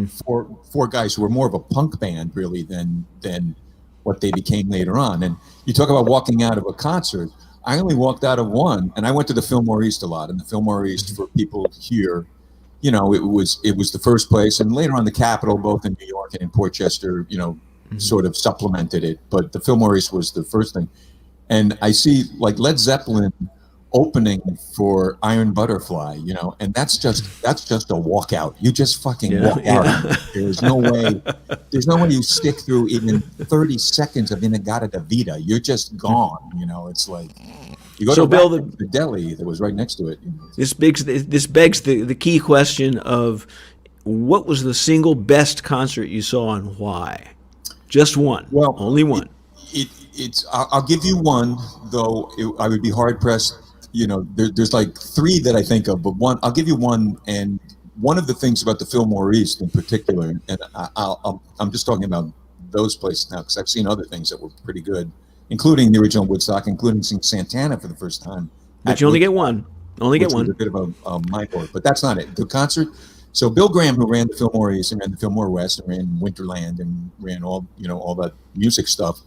four guys who were more of a punk band really than what they became later on. And you talk about walking out of a concert. I only walked out of one, and I went to the Fillmore East a lot. And the Fillmore East, for people here, it was the first place, and later on the Capitol, both in New York and in Portchester, sort of supplemented it. But the Fillmore East was the first thing. And I see like Led Zeppelin opening for Iron Butterfly, and that's just a walkout. You just fucking walk out. There's no way you stick through even 30 seconds of Inagata Vida. You're just gone. It's like you go to Bill, the deli that was right next to it. This begs the key question of what was the single best concert you saw and why? Just one. Well, only one. I'll give you one, though I would be hard pressed. There's like three that I think of, but I'll give you one. And one of the things about the Fillmore East in particular, and I'm just talking about those places now because I've seen other things that were pretty good, including the original Woodstock, including seeing Santana for the first time. But you only get one. Only get one. A bit of a mind board, but that's not it. The concert. So Bill Graham, who ran the Fillmore East and ran the Fillmore West and ran Winterland and ran all that music stuff.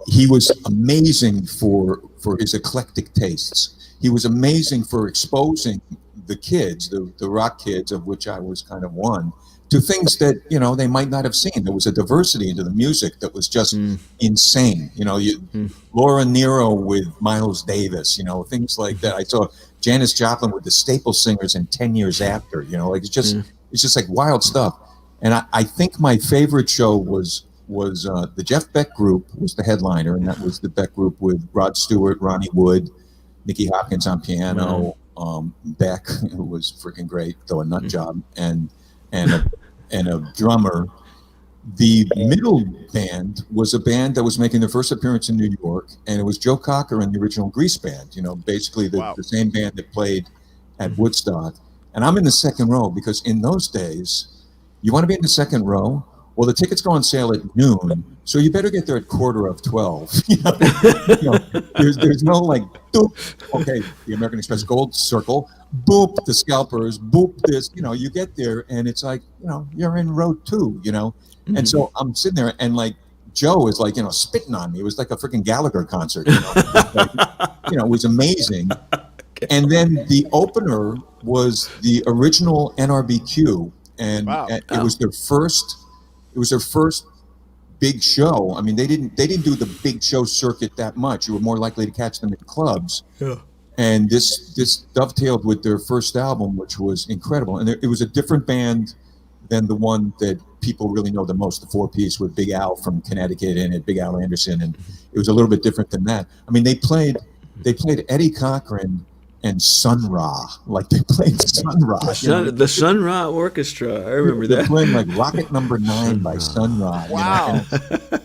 He was amazing for his eclectic tastes. He was amazing for exposing the kids, the rock kids, of which I was kind of one, to things that they might not have seen. There was a diversity into the music that was just insane. Laura Nero with Miles Davis, things like that. I saw Janis Joplin with the Staple Singers and 10 Years After. It's just like wild stuff. And I think my favorite show was the Jeff Beck Group was the headliner, and that was the Beck Group with Rod Stewart, Ronnie Wood, Nicky Hopkins on piano, Beck, who was freaking great, though a nut job, and a drummer. The middle band was a band that was making their first appearance in New York, and it was Joe Cocker and the original Grease band, basically the same band that played at Woodstock. And I'm in the second row because in those days, you want to be in the second row? Well, the tickets go on sale at noon, so you better get there at 12:15. There's no like, boop, okay, the American Express Gold Circle, boop, the scalpers, boop, this, you get there, and it's like, you're in row 2, And so I'm sitting there, and like, Joe is like, spitting on me. It was like a freaking Gallagher concert, it was amazing. And then the opener was the original NRBQ, and it was their first. It was their first big show. I mean, they didn't do the big show circuit that much. You were more likely to catch them in clubs. Yeah. And this dovetailed with their first album, which was incredible. And it was a different band than the one that people really know the most, the 4-piece with Big Al from Connecticut in it, Big Al Anderson, and it was a little bit different than that. I mean, they played Eddie Cochran and Sun Ra, like they played Sun Ra. The Sun Ra Orchestra, I remember they're that. Playing like Rocket Number 9 by Sun Ra. Wow.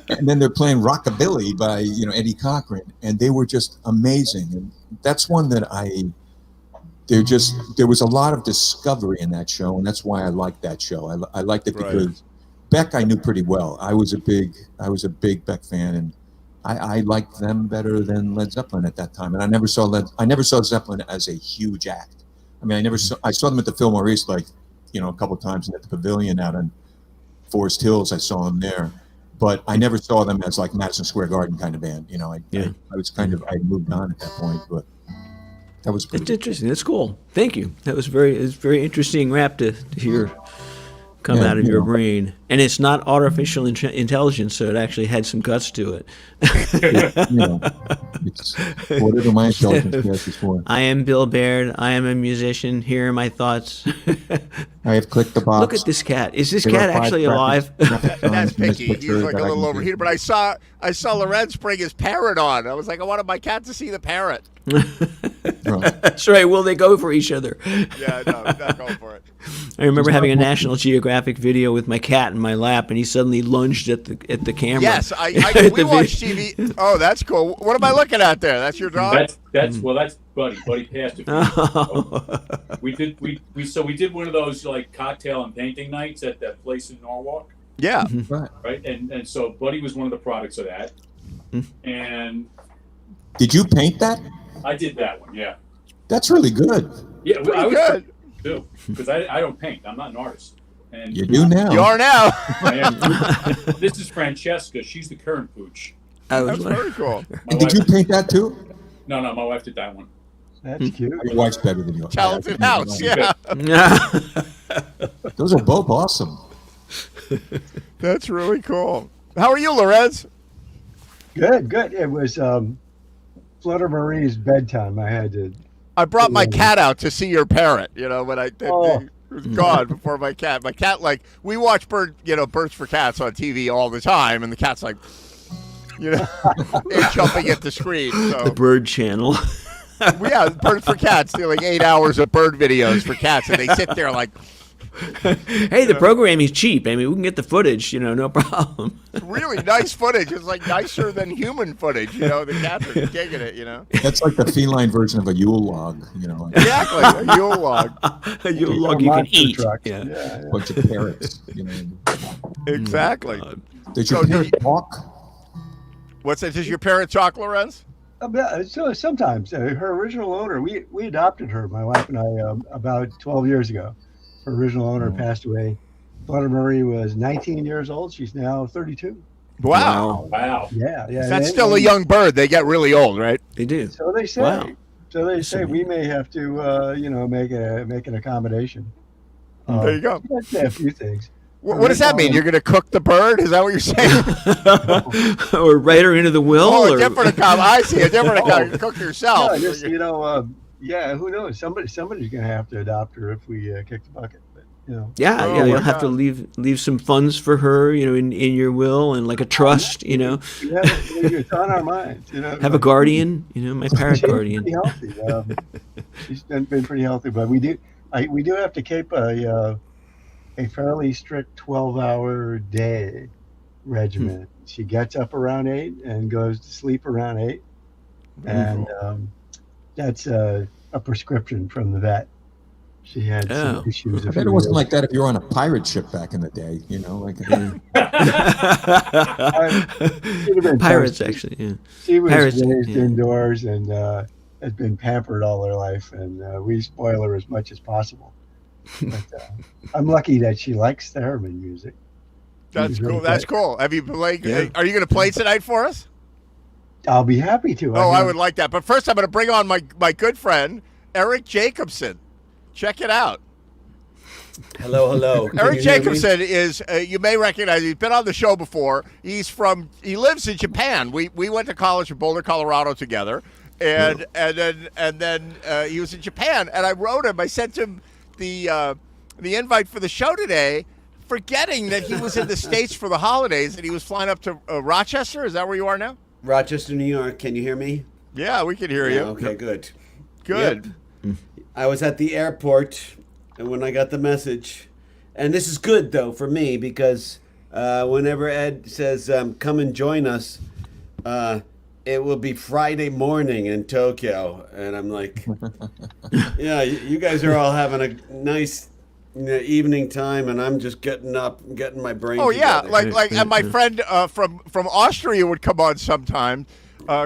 And then they're playing Rockabilly by Eddie Cochran, and they were just amazing. And that's one that there was a lot of discovery in that show, and that's why I liked that show. I liked it because Beck I knew pretty well. I was a big Beck fan, and I liked them better than Led Zeppelin at that time. And I never saw Zeppelin as a huge act. I mean, I saw them at the Fillmore East, like, a couple of times, and at the Pavilion out in Forest Hills, I saw them there. But I never saw them as like Madison Square Garden kind of band. I was I moved on at that point, but that was pretty It's interesting. That's cool. Thank you. That was very interesting rap to hear come Yeah, out of you your know. brain, and it's not artificial intelligence, so it actually had some guts to it. It's whatever my intelligence passes for. I am Bill Baird. I am a musician. Here are my thoughts. I have clicked the box. Look at this cat. Is this There are cat 5 actually alive? graphic That's signs in this picky. picture He's like a that I little can overheated. But I saw Lorenz bring his parrot on. I was like, I wanted my cat to see the parrot. Right. That's right. Will they go for each other? Yeah, no, not going for it. I remember having a National Geographic video with my cat in my lap, and he suddenly lunged at the camera. Yes, At we the watch vid- TV. Oh, that's cool. What am I looking at there? That's your dog? That's Buddy. Buddy passed a few years ago. We did one of those like cocktail and painting nights at that place in Norwalk, Yeah. Right. right? And so Buddy was one of the products of that. And Did you paint that? I did that one, yeah. That's really good. Yeah, I Pretty was good. too, because I don't paint. I'm not an artist. And You do now. You are now. I am. This is Francesca. She's the current pooch. I was That's like, very cool. My Did you wife, paint that too? no, my wife did that one. That's cute. Your wife's better than you. Talented house. Yeah. Those are both awesome. That's really cool. How are you, Lorenz? Good, good. It was Flutter Marie's bedtime. I had to. I brought my cat out to see your parrot. You know, when it was gone before my cat. My cat, like, we watch Birds for Cats on TV all the time, and the cat's like, jumping at the screen. So the Bird Channel. yeah, Birds for Cats. They're like 8 hours of bird videos for cats, and they sit there like, Hey, the programming's cheap. I mean, we can get the footage, no problem. really nice footage. It's like nicer than human footage. The cats are digging it. That's like the feline version of a Yule log. Exactly, a Yule log. You'll log you can Monster eat. trucks. Yeah. A bunch of parrots. Exactly. Did your So parrot talk? What's that? Does your parrot talk, Lorenz? So sometimes her original owner, we adopted her, my wife and I, about 12 years ago. Her original owner passed away. Flutter Marie was 19 years old. She's now 32. Wow. Wow. Yeah. That's still a young bird. They get really old, right? They do. So they say. Wow. So they say we may have to, make an accommodation. There you go. Let's say a few things. What does that mean? You're going to cook the bird? Is that what you're saying? Or write her into the will? Oh, or... a different account. I see. A different account. You cook yourself. No, just, who knows? Somebody's going to have to adopt her if we kick the bucket. But, Yeah, Oh, yeah, you'll my have to God. leave some funds for her, in your will, and like a trust, Yeah, it's on our minds. Have a guardian, my parrot She's guardian. pretty healthy. She's been pretty healthy, but we do have to keep a fairly strict 12-hour day regimen. She gets up around 8 and goes to sleep around 8, and that's a prescription from the vet. She had some issues. I bet it wasn't like that if you were on a pirate ship back in the day, Pirates, actually, yeah. She was Pirates, raised yeah. indoors and has been pampered all her life, and we spoil her as much as possible. But I'm lucky that she likes theremin music. That's She's cool. really That's good. cool. Have you played? Yeah. Are you going to play tonight for us? I'll be happy to. Oh, I would like that. But first, I'm going to bring on my good friend Eric Jacobson. Check it out. Hello. Can Eric you hear me? Jacobson is, you may recognize, he's been on the show before. He lives in Japan. We went to college in Boulder, Colorado together. And then he was in Japan. And I wrote him, I sent him the invite for the show today, forgetting that he was in the States for the holidays and he was flying up to Rochester. Is that where you are now? Rochester, New York. Can you hear me? Yeah, we can hear you. Okay, good. Good. I was at the airport and when I got the message, and this is good though for me because whenever Ed says come and join us, it will be Friday morning in Tokyo, and I'm like, yeah, you guys are all having a nice evening time, and I'm just getting up, and getting my brain. Oh yeah, together. and my friend from Austria would come on sometime.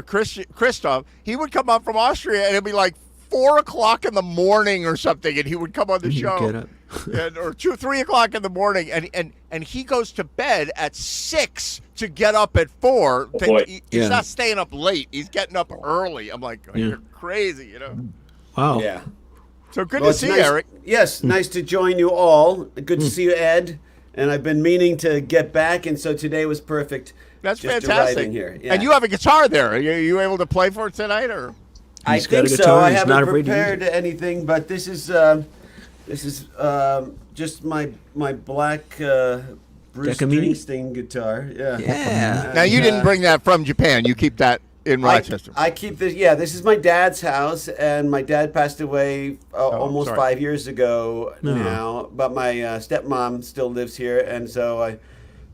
Christoph, he would come on from Austria, and it'd be like 4 o'clock in the morning or something, and he would come on the show. Get up. Or 3 o'clock in the morning, and he goes to bed at 6 to get up at 4. Oh, boy. He's Yeah. not staying up late. He's getting up early. I'm like, you're crazy, Wow. Yeah. So good Well, to it's see nice, you, Eric. Yes, nice to join you all. Good to see you, Ed. and I've been meaning to get back, and so today was perfect. That's just fantastic. arriving here. Yeah. And you have a guitar there. Are you able to play for it tonight, or? I He's got a think guitar, so. I he's haven't not afraid to use prepared anything, but this is just my black Bruce Giacomini? Springsteen guitar. Yeah. Yeah. Now you didn't bring that from Japan. You keep that in Rochester. I keep this. Yeah, this is my dad's house, and my dad passed away almost sorry. 5 years ago now. But my stepmom still lives here, and so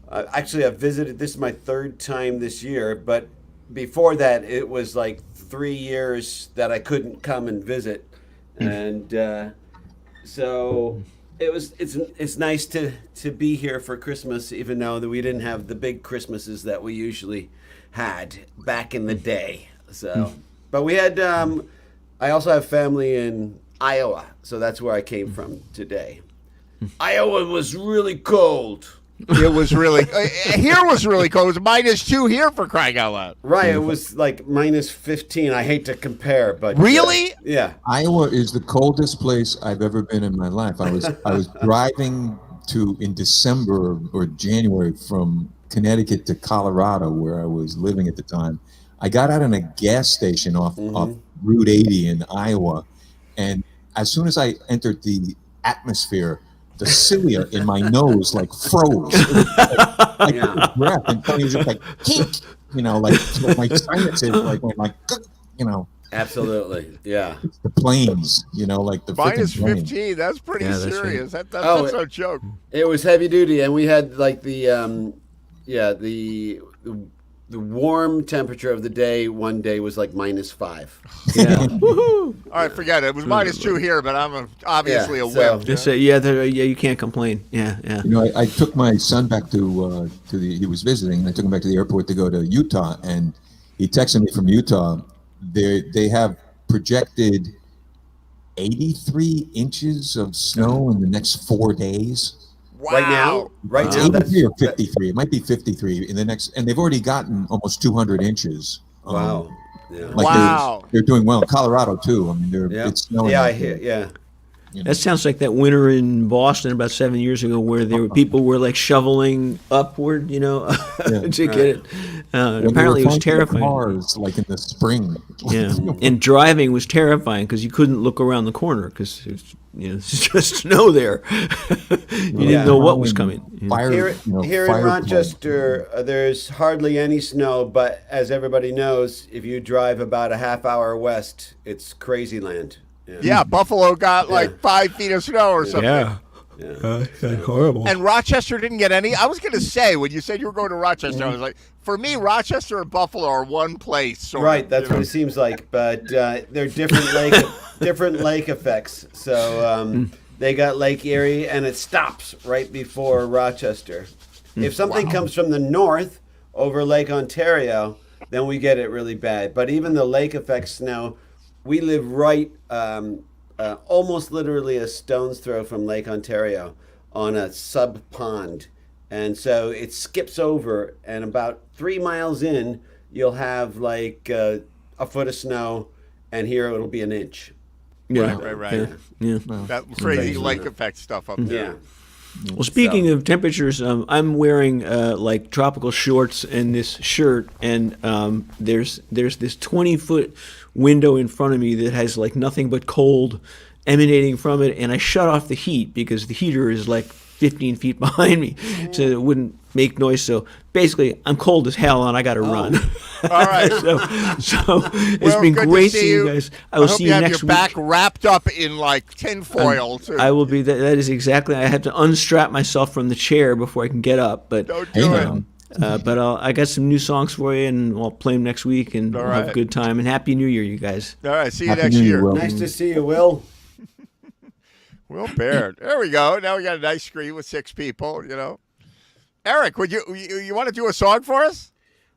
I've visited. This is my third time this year, but before that, it was like 3 years that I couldn't come and visit, and so it's nice to be here for Christmas, even though that we didn't have the big Christmases that we usually had back in the day. So, but we had. I also have family in Iowa, so that's where I came from today. Iowa was really cold. It was really here was really cold. It was -2 here for crying out loud. Right, it was like -15. I hate to compare, but Really? yeah. Iowa is the coldest place I've ever been in my life. I was driving in December or January from Connecticut to Colorado, where I was living at the time. I got out in a gas station off Route 80 in Iowa, and as soon as I entered the atmosphere, the cilia in my nose like froze. I couldn't breath, and it was just like, like my sinuses went like, Absolutely, yeah. the planes, like the frickin' planes. -15. That's pretty Yeah, that's serious. That's Oh, no joke. It was heavy duty, and we had like the warm temperature of the day. One day was like -5. Yeah. All right, forget it. It was -2 here, but I'm obviously Yeah, a so- wimp. Just you can't complain. Yeah, yeah. I took my son back to he was visiting, and I took him back to the airport to go to Utah, and he texted me from Utah. They have projected 83 inches of snow in the next 4 days. Wow. Right now, 83 or 53. It might be 53 in the next, and they've already gotten almost 200 inches. wow. Yeah. Like Wow. they're doing well. Colorado too. I mean, Yeah. it's snowing. Yeah, out I there. hear. Yeah. That sounds like that winter in Boston about 7 years ago, where people were like shoveling upward, to get it. When they Apparently, it were was finding the terrifying. Cars like in the spring. Yeah, and driving was terrifying because you couldn't look around the corner because it's just snow there. You didn't know what was coming. Fire, Here in fire Rochester, there's hardly any snow, but as everybody knows, if you drive about a half hour west, it's crazy land. Yeah, Buffalo got like 5 feet of snow or something. Yeah. Horrible. And Rochester didn't get any. I was going to say, when you said you were going to Rochester, I was like, for me, Rochester and Buffalo are one place. Sort Right, of, that's what it seems like, but they're different lake effects. So they got Lake Erie, and it stops right before Rochester. If something comes from the north over Lake Ontario, then we get it really bad. But even the lake effects now, we live right, almost literally a stone's throw from Lake Ontario on a sub pond. And so it skips over, and about 3 miles in, you'll have like a foot of snow, and here it'll be an inch. Yeah. Right. Yeah. That crazy lake effect stuff up there. Yeah. Well, speaking of temperatures, I'm wearing like tropical shorts and this shirt, and there's this 20-foot window in front of me that has like nothing but cold emanating from it, and I shut off the heat because the heater is like 15 feet behind me, so it wouldn't make noise. So basically, I'm cold as hell, and I got to run. All right. so it's Well, been good to great see seeing you you. guys. I I will hope see you you have next your week. back wrapped up in like tinfoil, too. I will be. That is exactly. I have to unstrap myself from the chair before I can get up. But Don't do it. but I got some new songs for you, and I'll play them next week, and we'll have a right. good time. And Happy New Year, you guys. All right, see you Happy next New Year, year. Will. Nice to see you, Will. Will Baird. There we go. Now we got a nice screen with 6 people, Eric, would you want to do a song for us?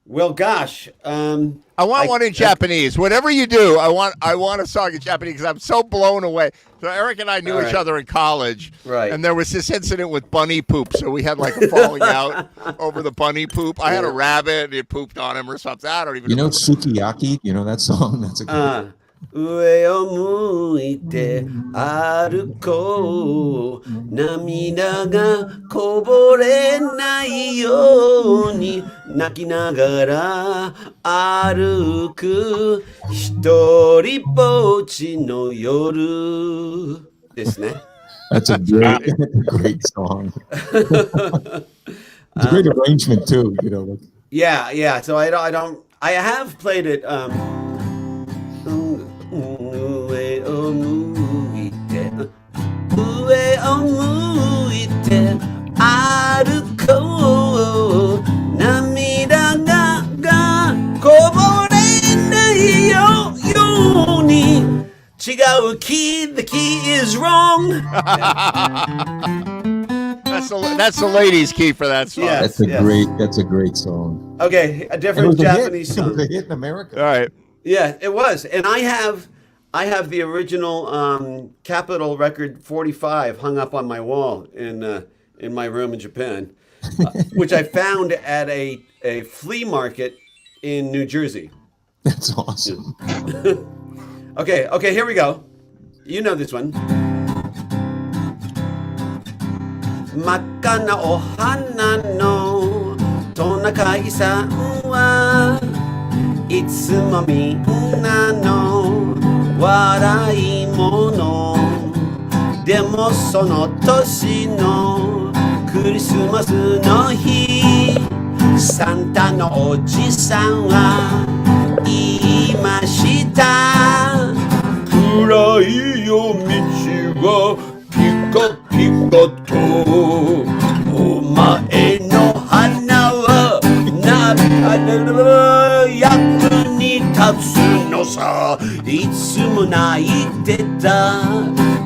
Well, gosh. I want one in Japanese. Whatever you do, I want a song in Japanese because I'm so blown away. So Eric and I knew All each right. other in college, Right. and there was this incident with bunny poop. So we had like a falling out over the bunny poop. I had a rabbit, and it pooped on him or something. I don't even You know know. Sukiyaki? You know that song? That's a good 上を向いて歩こう涙がこぼれないように泣きながら歩く一人ぼっちの夜ですね。That's a great song. It's a great arrangement too, you know. Yeah. So I have played it. 上を向いて上を向いて歩こう涙がこぼれないように違う key. The key is wrong. That's the ladies' key for that song. Yes, That's a great song. Okay, a And it different was Japanese It song. was a hit in America. All right. Yeah, it was, and I have the original Capitol Record 45 hung up on my wall in my room in Japan, which I found at a flea market in New Jersey. That's awesome. Okay, here we go. You know this one. 真っ赤なお花のトナカイさんはいつもみんなの笑い者でもその年のクリスマスの日サンタのおじさんは言いました暗い夜道はピカピカとお前の花は役に立つのさいつも泣いてた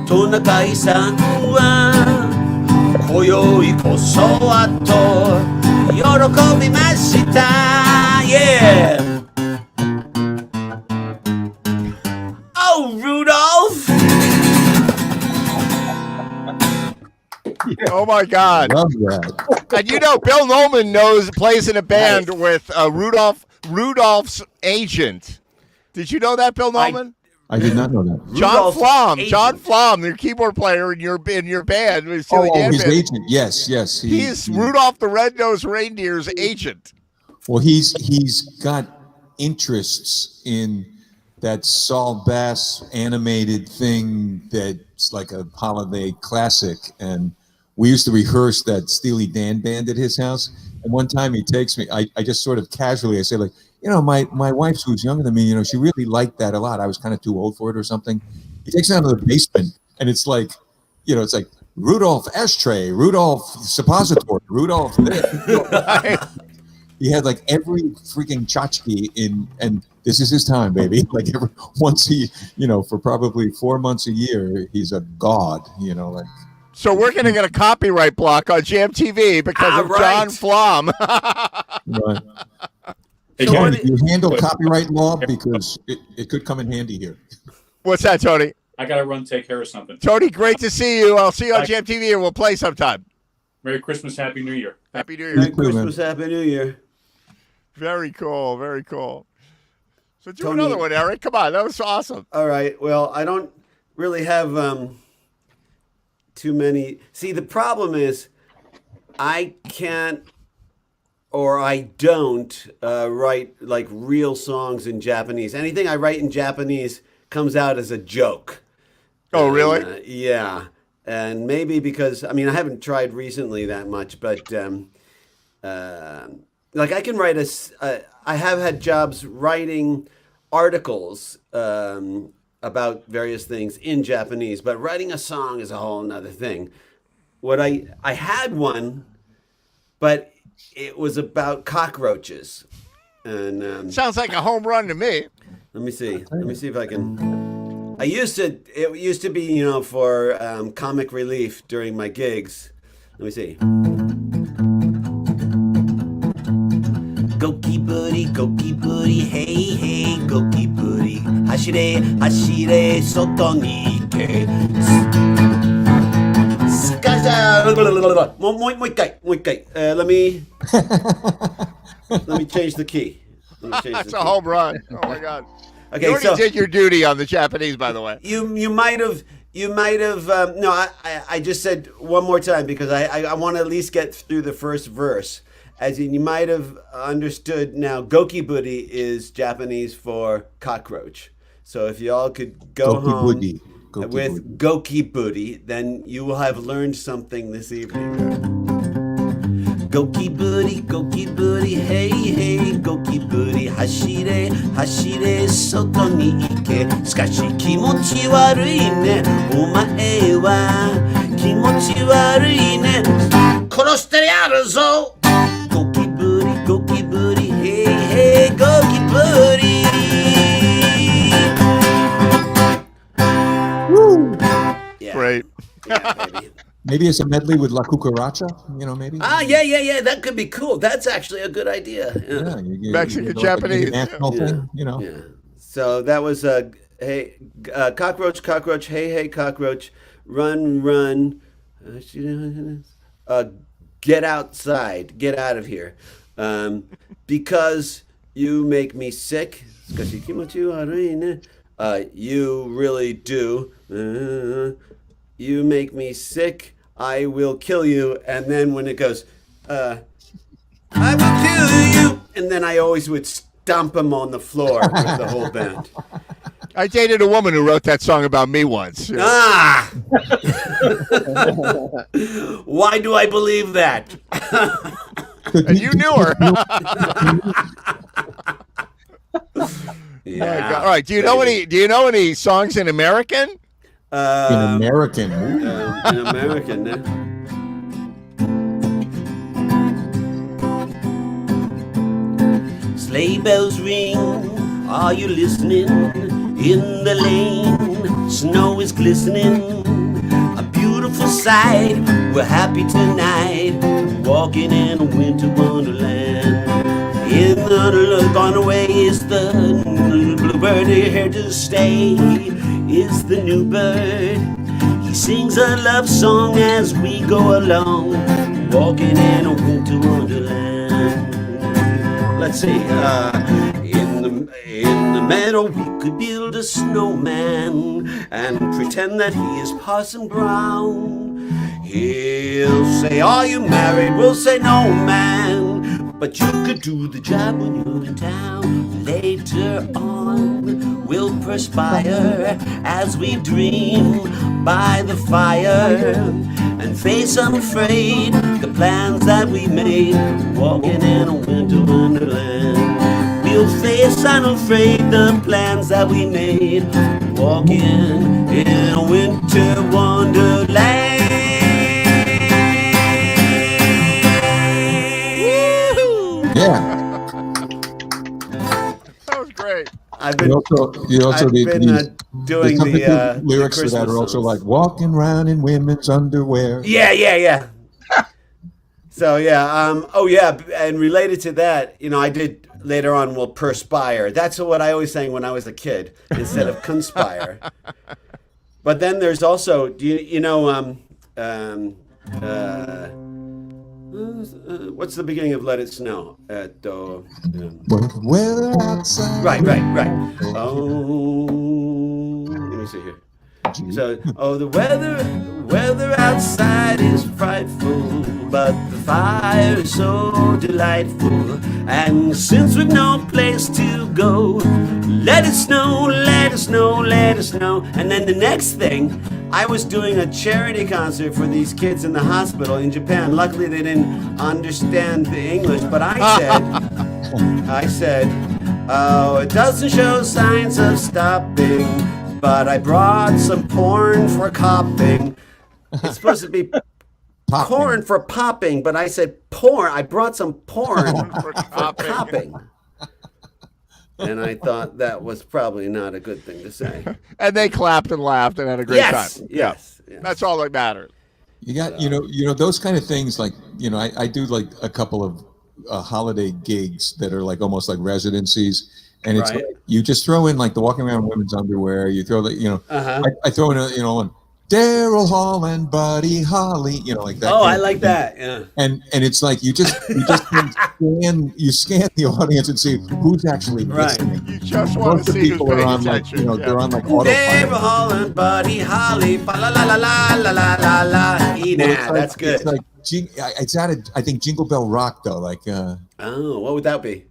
トナカイさんは今宵こそはと喜びました Yeah! Oh, Rudolph! Oh my God! Love that. And you know, Bill Nolan plays in a band with Rudolph's agent. Did you know that, Bill Nolan? I did not know that. John Rudolph's Flom. agent. John Flom, your keyboard player in your band. With Steely Oh, Dan his band. agent. Yes. He's Rudolph the Red-Nosed Reindeer's agent. Well, he's got interests in that Saul Bass animated thing that's like a holiday classic. And we used to rehearse that Steely Dan band at his house. And one time he takes me, I just sort of casually, I say like, you know, my wife who's younger than me, you know, she really liked that a lot. I was kind of too old for it or something. He takes me down to the basement and it's like, you know, it's like Rudolph ashtray, Rudolph suppository, Rudolph this. He had like every freaking tchotchke in, and this is his time, baby. Like once you know, for probably 4 months a year, he's a god, you know, like. So we're going to get a copyright block on Jam TV because of right. John Flom. Right. Hey, So Tony, what- you handle copyright law because it could come in handy here. What's that, Tony? I got to run take care of something. Tony, great to see you. I'll see you on Bye. Jam TV and we'll play sometime. Merry Christmas, Happy New Year. Happy New Merry Year. too, man. Christmas, Happy New Year. Very cool. Very cool. So do Tony- another one, Eric. Come on. That was awesome. All right. Well, I don't really have too many. See, the problem is I can't or I don't write like real songs in Japanese. Anything I write in Japanese comes out as a joke. Oh, really? Yeah. And maybe because, I mean, I haven't tried recently that much, but like I can write I have had jobs writing articles about various things in Japanese, but writing a song is a whole nother thing. What I had one, but it was about cockroaches. And Sounds like a home run to me. let me see. Let me see if I can. It used to be, you know, for comic relief during my gigs. Let me see. Goki buri, hey, hey, goki buri. Hashire, hashire, soto ni ike. Let me change the key. That's a home run. Oh, my God. Okay, You already so did your duty on the Japanese, by the way. you might have no, I just said one more time because I want to at least get through the first verse. As in, you might have understood now. Gokiburi is Japanese for cockroach. So if you all could go home Goki with Gokiburi, then you will have learned something this evening. Gokiburi, hey, hey, Gokiburi, hashire, hashire, soto ni ike. Skashi kimochi warui ne, omae wa kimochi warui ne. Koroshite yaru zo. Gokiburi, hey, hey, Gokiburi. Woo! Yeah. Great. Yeah, baby. Maybe it's a medley with La Cucaracha, maybe. Yeah. That could be cool. That's actually a good idea. Yeah, Mexican, like a Japanese. national thing, Yeah. So that was hey, cockroach, cockroach, hey, hey, cockroach, run, run. Get outside, get out of here. Because you make me sick. You really do. You make me sick. I will kill you. And then when it goes, I will kill you. And then I always would stomp him on the floor with the whole band. I dated a woman who wrote that song about me once. Ah! Why do I believe that? And you knew her. Yeah. All right. Do you know any songs in American? in American. In American. Sleigh bells ring, are you listening? In the lane, snow is glistening. A beautiful sight, we're happy tonight, walking in a winter wonderland. In the gone away is the bluebird, here to stay is the new bird. He sings a love song as we go along, walking in a winter wonderland. Let's see, in the meadow we could build a snowman and pretend that he is Parson Brown. He'll say, are you married? We'll say, no, man, but you could do the job when you're in town. Later on we'll perspire as we dream by the fire and face unafraid the plans that we made, walking in a winter wonderland. We'll face unafraid the plans that we made, walking in a winter wonderland. Yeah. That was great. I've been, You also I've been doing the lyrics for that are also like walking around in women's underwear. Yeah. So and related to that, I did later on will perspire. That's what I always sang when I was a kid instead of conspire. But then there's also, what's the beginning of Let It Snow? Weather outside. Right. Oh, let me see here. So, the weather outside is frightful, but the fire is so delightful. And since we've no place to go, let it snow, let it snow, let it snow. And then the next thing, I was doing a charity concert for these kids in the hospital in Japan. Luckily, they didn't understand the English, but I said, oh, it doesn't show signs of stopping, but I brought some porn for copping. It's supposed to be corn for popping, but I said porn. I brought some porn for copping. And I thought that was probably not a good thing to say. And they clapped and laughed and had a great time. Yes. That's all that matters. You got, those kind of things like, I do like a couple of holiday gigs that are like almost like residencies. And it's Right. like, you just throw in like the walking around in women's underwear. You throw the, I throw in, Daryl Hall and Buddy Holly, like that. Oh, kind I of like thing. that. Yeah. And it's like you just scan the audience and see who's actually Right. listening. You just want Most to of the see who's people are paying on attention. they're on like Daryl autopilot. Hall and Buddy Holly. Fa la la la la la la la la. Well, it's like- That's good. It's like it's out of I think Jingle Bell Rock though, like Oh, what would that be?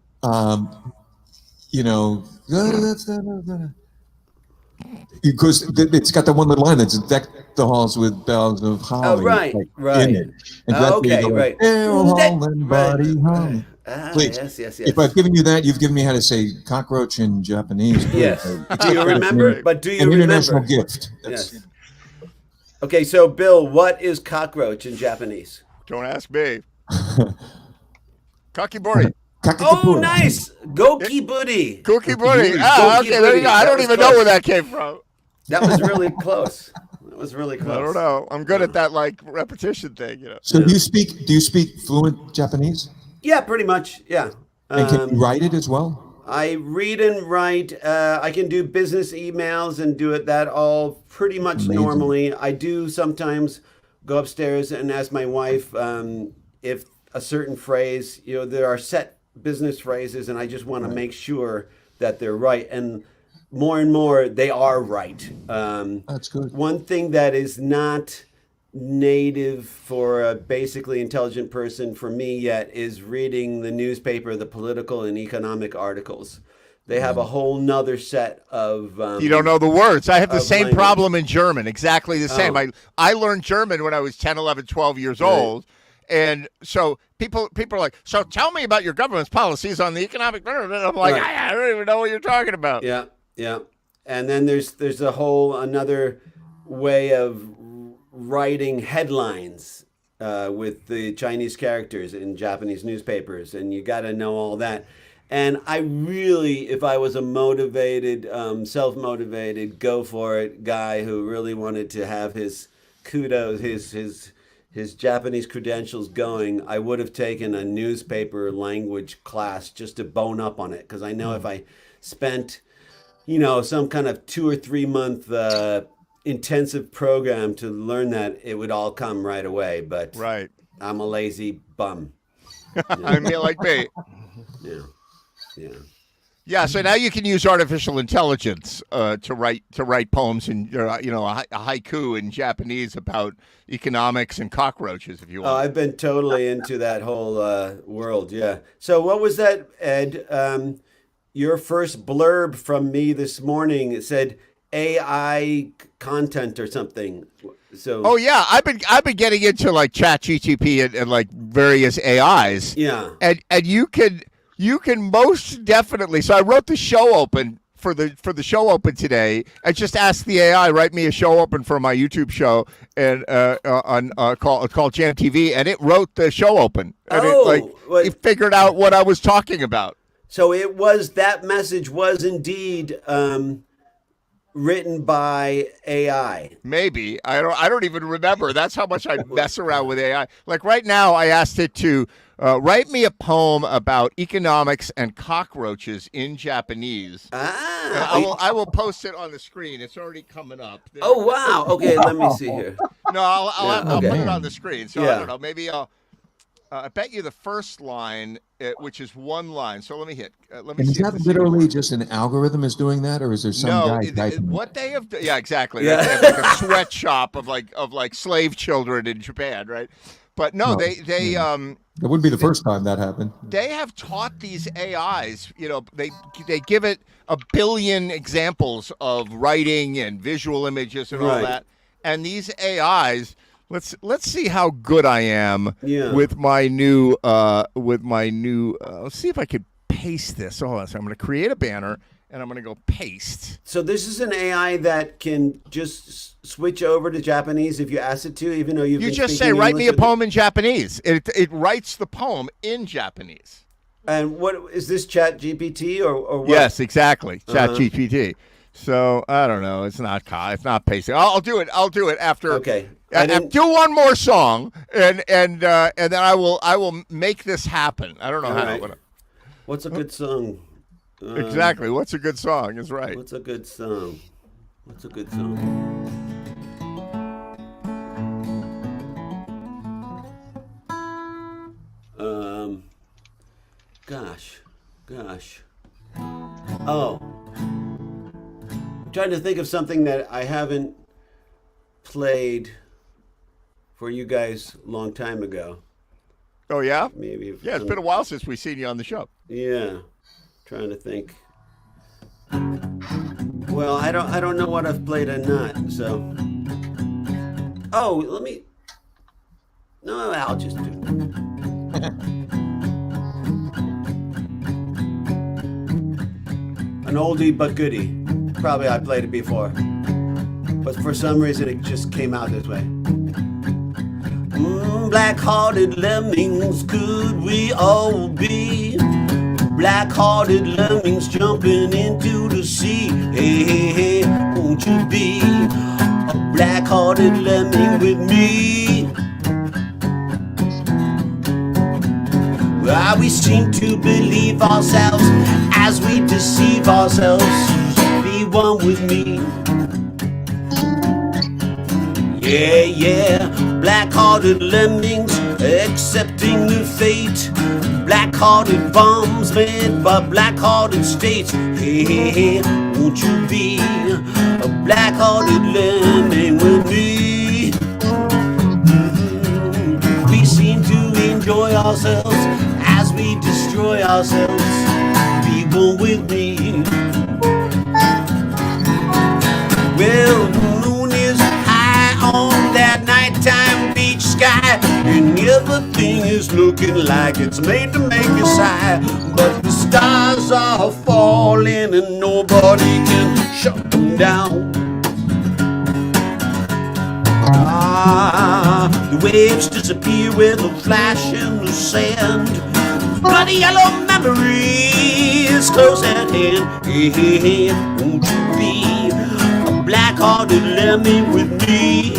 because it's got the one little line that's deck the halls with bells of holly. Oh, right, like, right. In it. And Oh, that's where you okay, go, right. Daryl Hall and Right, Buddy Holly. Ah, Please. yes. If I've given you that, you've given me how to say cockroach in Japanese. Yes. Do you remember? But do you An remember? international gift. Yes. Okay, so Bill, what is cockroach in Japanese? Don't ask me. Kakibori. Oh, nice. Goki booty. Cookie Buddy. Goki Ah, okay, there Buddy. you go. I That don't was even know close. where that came from. That was really close. That was really close. I don't know. I'm good at that like repetition thing. So do you speak fluent Japanese? Yeah, pretty much. Yeah. And can you write it as well? I read and write. I can do business emails and do that all pretty much Amazing. normally. I do sometimes go upstairs and ask my wife if a certain phrase, there are set business phrases, and I just want to make sure that they're right. And more, they are right. That's good. One thing that is not native for a basically intelligent person for me yet is reading the newspaper, the political and economic articles. They have a whole nother set of You don't know the words. I have the same language. problem in German, exactly the same. Oh. I learned German when I was 10, 11, 12 years old. And so people are like, so tell me about your government's policies on the economic. And I'm like, Right. I don't even know what you're talking about. Yeah. And then there's a whole another way of writing headlines with the Chinese characters in Japanese newspapers, and you got to know all that. And I really, if I was a motivated, self-motivated, go for it guy who really wanted to have his kudos, his Japanese credentials going, I would have taken a newspaper language class just to bone up on it. Because I know if I spent, some kind of 2 or 3 month intensive program to learn that, it would all come right away. But Right. I'm a lazy bum. I mean, like me. Yeah. Yeah, so now you can use artificial intelligence to write poems and a haiku in Japanese about economics and cockroaches, if you Oh, want. I've been totally into that whole world. Yeah. So what was that, Ed? Your first blurb from me this morning, it said AI content or something. So. Oh yeah, I've been getting into like ChatGPT and like various AIs. Yeah. And you can most definitely. So I wrote the show open for the show open today. I just asked the AI write me a show open for my YouTube show and called Jam TV, and it wrote the show open. And it figured out what I was talking about. So that message was indeed written by AI. Maybe I don't even remember. That's how much I mess around with AI. Like right now, I asked it to write me a poem about economics and cockroaches in Japanese. I will post it on the screen. It's already coming up. There. Oh wow! Okay, let me see here. No, I'll okay. put it on the screen. So I Yeah. don't know. Maybe I'll. I bet you the first line, which is one line. So let me hit. Let me And is see. if that this literally just an algorithm is doing that, or is there some guy typing? what they have. Yeah, exactly. Yeah. They have like a sweatshop of like slave children in Japan, right? But no, Oh, they It wouldn't be the first time that happened. they have taught these AIs, they give it a billion examples of writing and visual images and all Right. that. And these AIs, let's see how good I am Yeah. with my new let's see if I could paste this. Hold on, so I'm going to create a banner and I'm going to go paste. So this is an AI that can just switch over to Japanese if you ask it to, even though you've You been just say speaking write me a English with it? poem in Japanese. It writes the poem in Japanese. And what is this Chat GPT or what? Yes, exactly. ChatGPT. So I don't know. It's not pasting. I'll do it. I'll do it after. Okay. Do one more song, and then I will make this happen. I don't know All how. right. But, What's a good song? exactly. What's a good song? Is right. What's a good song? What's a good song? gosh. Oh. I'm trying to think of something that I haven't played for you guys a long time ago. Oh, yeah? Maybe. Yeah, it's been a while since we've seen you on the show. Yeah. Trying to think. Well, I don't know what I've played and not, so. Oh, let me. No, I'll just do it. An oldie but goodie. Probably I played it before. But for some reason it just came out this way. Black-hearted lemmings, could we all be? Black-hearted lemmings jumping into the sea. Hey, hey, hey, won't you be a black-hearted lemming with me? Well, we seem to believe ourselves as we deceive ourselves. Be one with me. Yeah, yeah, black-hearted lemmings accepting their fate. Black-hearted bombs made by black-hearted states. Hey, hey, hey, won't you be a black-hearted lemming with me? We seem to enjoy ourselves as we destroy ourselves. Be one with me. Well, the moon is high on that nighttime beach sky, and everything is looking like it's made to make you sigh. But the stars are falling and nobody can shut them down. The waves disappear with a flash in the sand. Bloody yellow memories close at hand. Hey, hey, hey, won't you be a black-hearted lemming with me?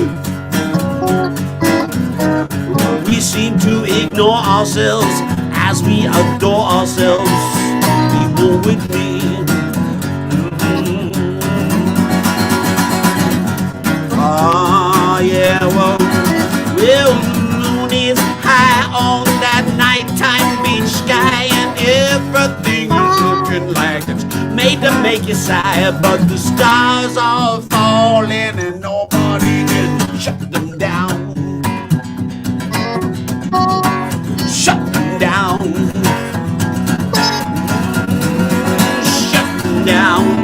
We seem to ignore ourselves as we adore ourselves. Be one with me. Yeah, well, the moon is high on that nighttime beach sky, and everything is looking like it's made to make you sigh. But the stars are falling and nobody can shut them down. Shut them down. Shut them down.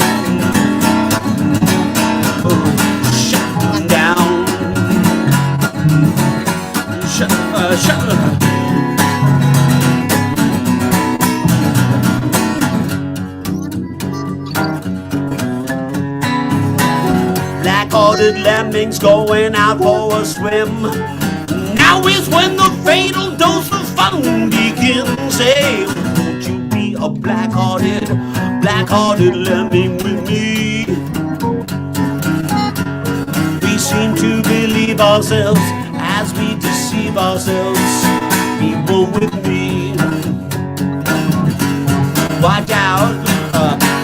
Shut them down. Shut up. Black-hearted lemmings going out for a swim. Now is when the fatal dose of fun begins. Hey, won't you be a black-hearted lemming with me? We seem to believe ourselves as we deceive ourselves. Be one with me. Watch out.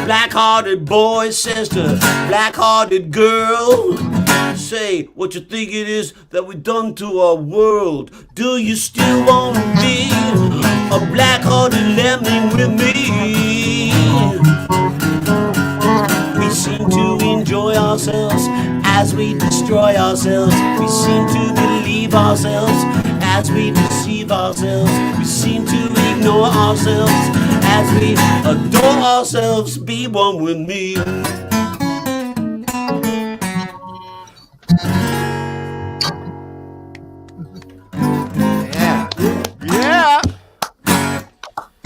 Black-hearted boy says to black-hearted girl, say what you think it is that we done to our world. Do you still want to be a black-hearted lemming with me? We seem to enjoy ourselves as we destroy ourselves. We seem to believe ourselves as we deceive ourselves. We seem to ignore ourselves as we adore ourselves. Be one with me. Yeah.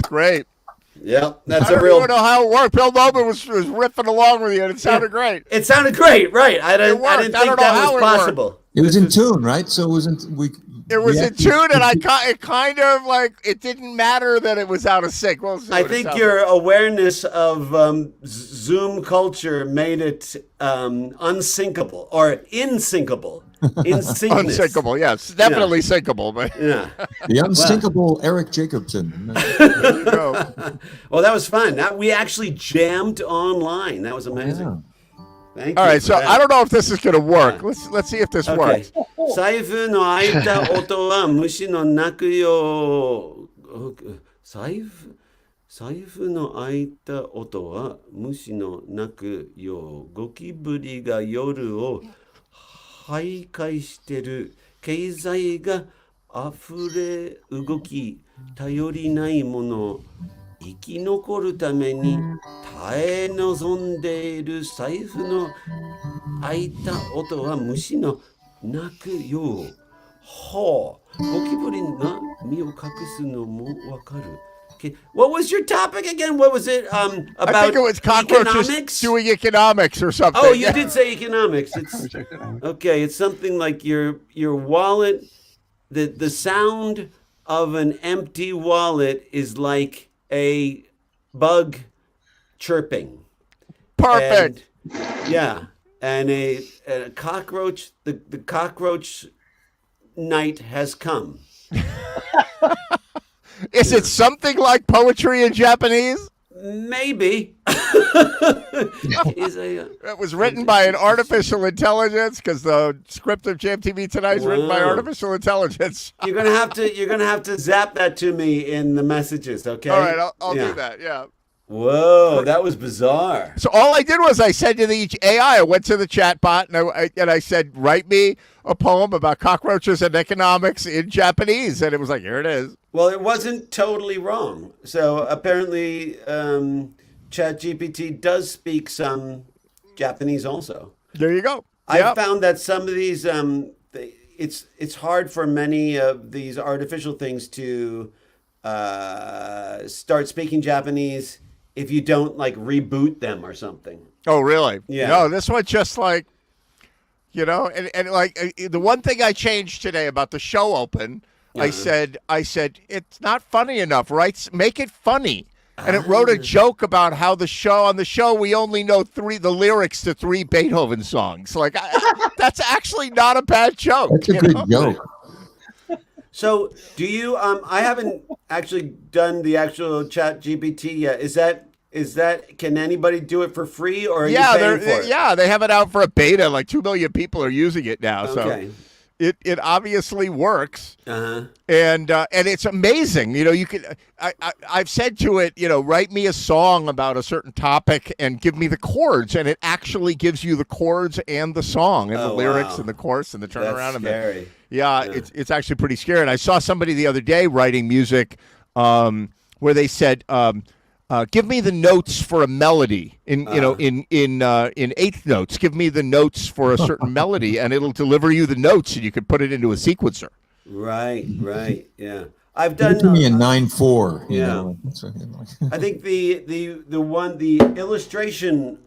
Great. Yep, that's I a don't real. even know how it worked. Bill Noble was riffing along with you, and it sounded great. It sounded great, right? I didn't I think don't know that how was it worked. possible. It was in tune, right? So it wasn't. It was in tune, and it kind of like it didn't matter that it was out of sync. We'll see I what it think sounds your like. awareness of Zoom culture made it unsyncable or insyncable. Unsinkable, yes, definitely sinkable, but Yeah. The unsinkable Eric Jacobson. there you go. Well, that was fun. We actually jammed online. That was amazing. Yeah. Thank All you. right, for so that. I don't know if this is going to work. Yeah. Let's see if this Okay. works. 財布の開いた音は虫の鳴くよ。財布財布の開いた音は虫の鳴くよう。ゴキブリが夜を徘徊してる。経済が溢れ動き、頼りないもの。生き残るために耐え望んでいる。財布の開いた音は虫の鳴くよう。ほう。ゴキブリが身を隠すのもわかる。Okay. What was your topic again? What was it about? I think it was cockroaches economics? doing economics or something. Oh, you did say economics. It's Economics. okay. It's something like your wallet. The sound of an empty wallet is like a bug chirping. Perfect. And, yeah, and a cockroach. The cockroach night has come. Is it something like poetry in Japanese? Maybe. Is a It was written by an artificial intelligence because the script of Jam TV tonight is written by Wow. artificial intelligence. You're gonna have to zap that to me in the messages, okay? All right, I'll Yeah. do that. Yeah. Whoa, that was bizarre. So all I did was I said to the AI, I went to the chat bot and I said, write me a poem about cockroaches and economics in Japanese, and it was like, here it is. Well, it wasn't totally wrong. So apparently, ChatGPT does speak some Japanese also. There you go. I Yep. found that some of these, it's hard for many of these artificial things to start speaking Japanese if you don't like reboot them or something. Oh, really? Yeah. No, this one just like, and like the one thing I changed today about the show open, I said it's not funny enough, right? Make it funny. And it wrote a joke about how on the show we only know the lyrics to 3 Beethoven songs. Like that's actually not a bad joke. That's a good joke. So do you, I haven't actually done the actual Chat GPT yet. Is that, can anybody do it for free or are you paying for it? Yeah, they have it out for a beta. Like 2 million people are using it now. Okay. So it obviously works. Uh-huh. And it's amazing. You can. I've said to it, write me a song about a certain topic and give me the chords, and it actually gives you the chords and the song and the lyrics wow. and the chorus and the turnaround. That's scary. Yeah, it's actually pretty scary. And I saw somebody the other day writing music, where they said, give me the notes for a melody in eighth notes. Give me the notes for a certain melody, and it'll deliver you the notes, and you can put it into a sequencer. Right, yeah. I've Give it to done. me in 9/4. You Yeah. know, that's what I think the illustration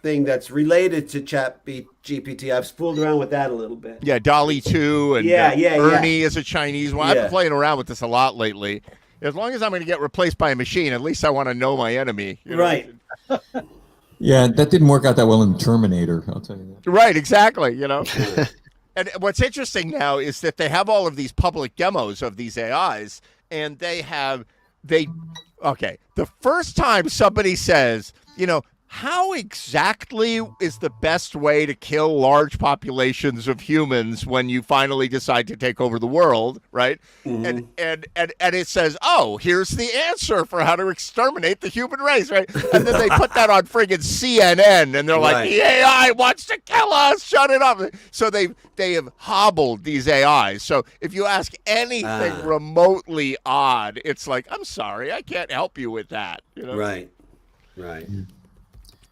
thing that's related to Chat GPT. I've fooled around with that a little bit. Yeah, Dolly 2 and Yeah. Ernie is a Chinese one. I've Yeah. been playing around with this a lot lately. As long as I'm going to get replaced by a machine, at least I want to know my enemy. Right. Yeah, that didn't work out that well in Terminator. I'll tell you that. Right, exactly. And what's interesting now is that they have all of these public demos of these AIs, and the first time somebody says, how exactly is the best way to kill large populations of humans when you finally decide to take over the world, right? Mm-hmm. And it says, oh, here's the answer for how to exterminate the human race, right? And then they put that on friggin' CNN, and they're like, Right. the AI wants to kill us, shut it up. So they have hobbled these AIs. So if you ask anything remotely odd, it's like, I'm sorry, I can't help you with that. Right.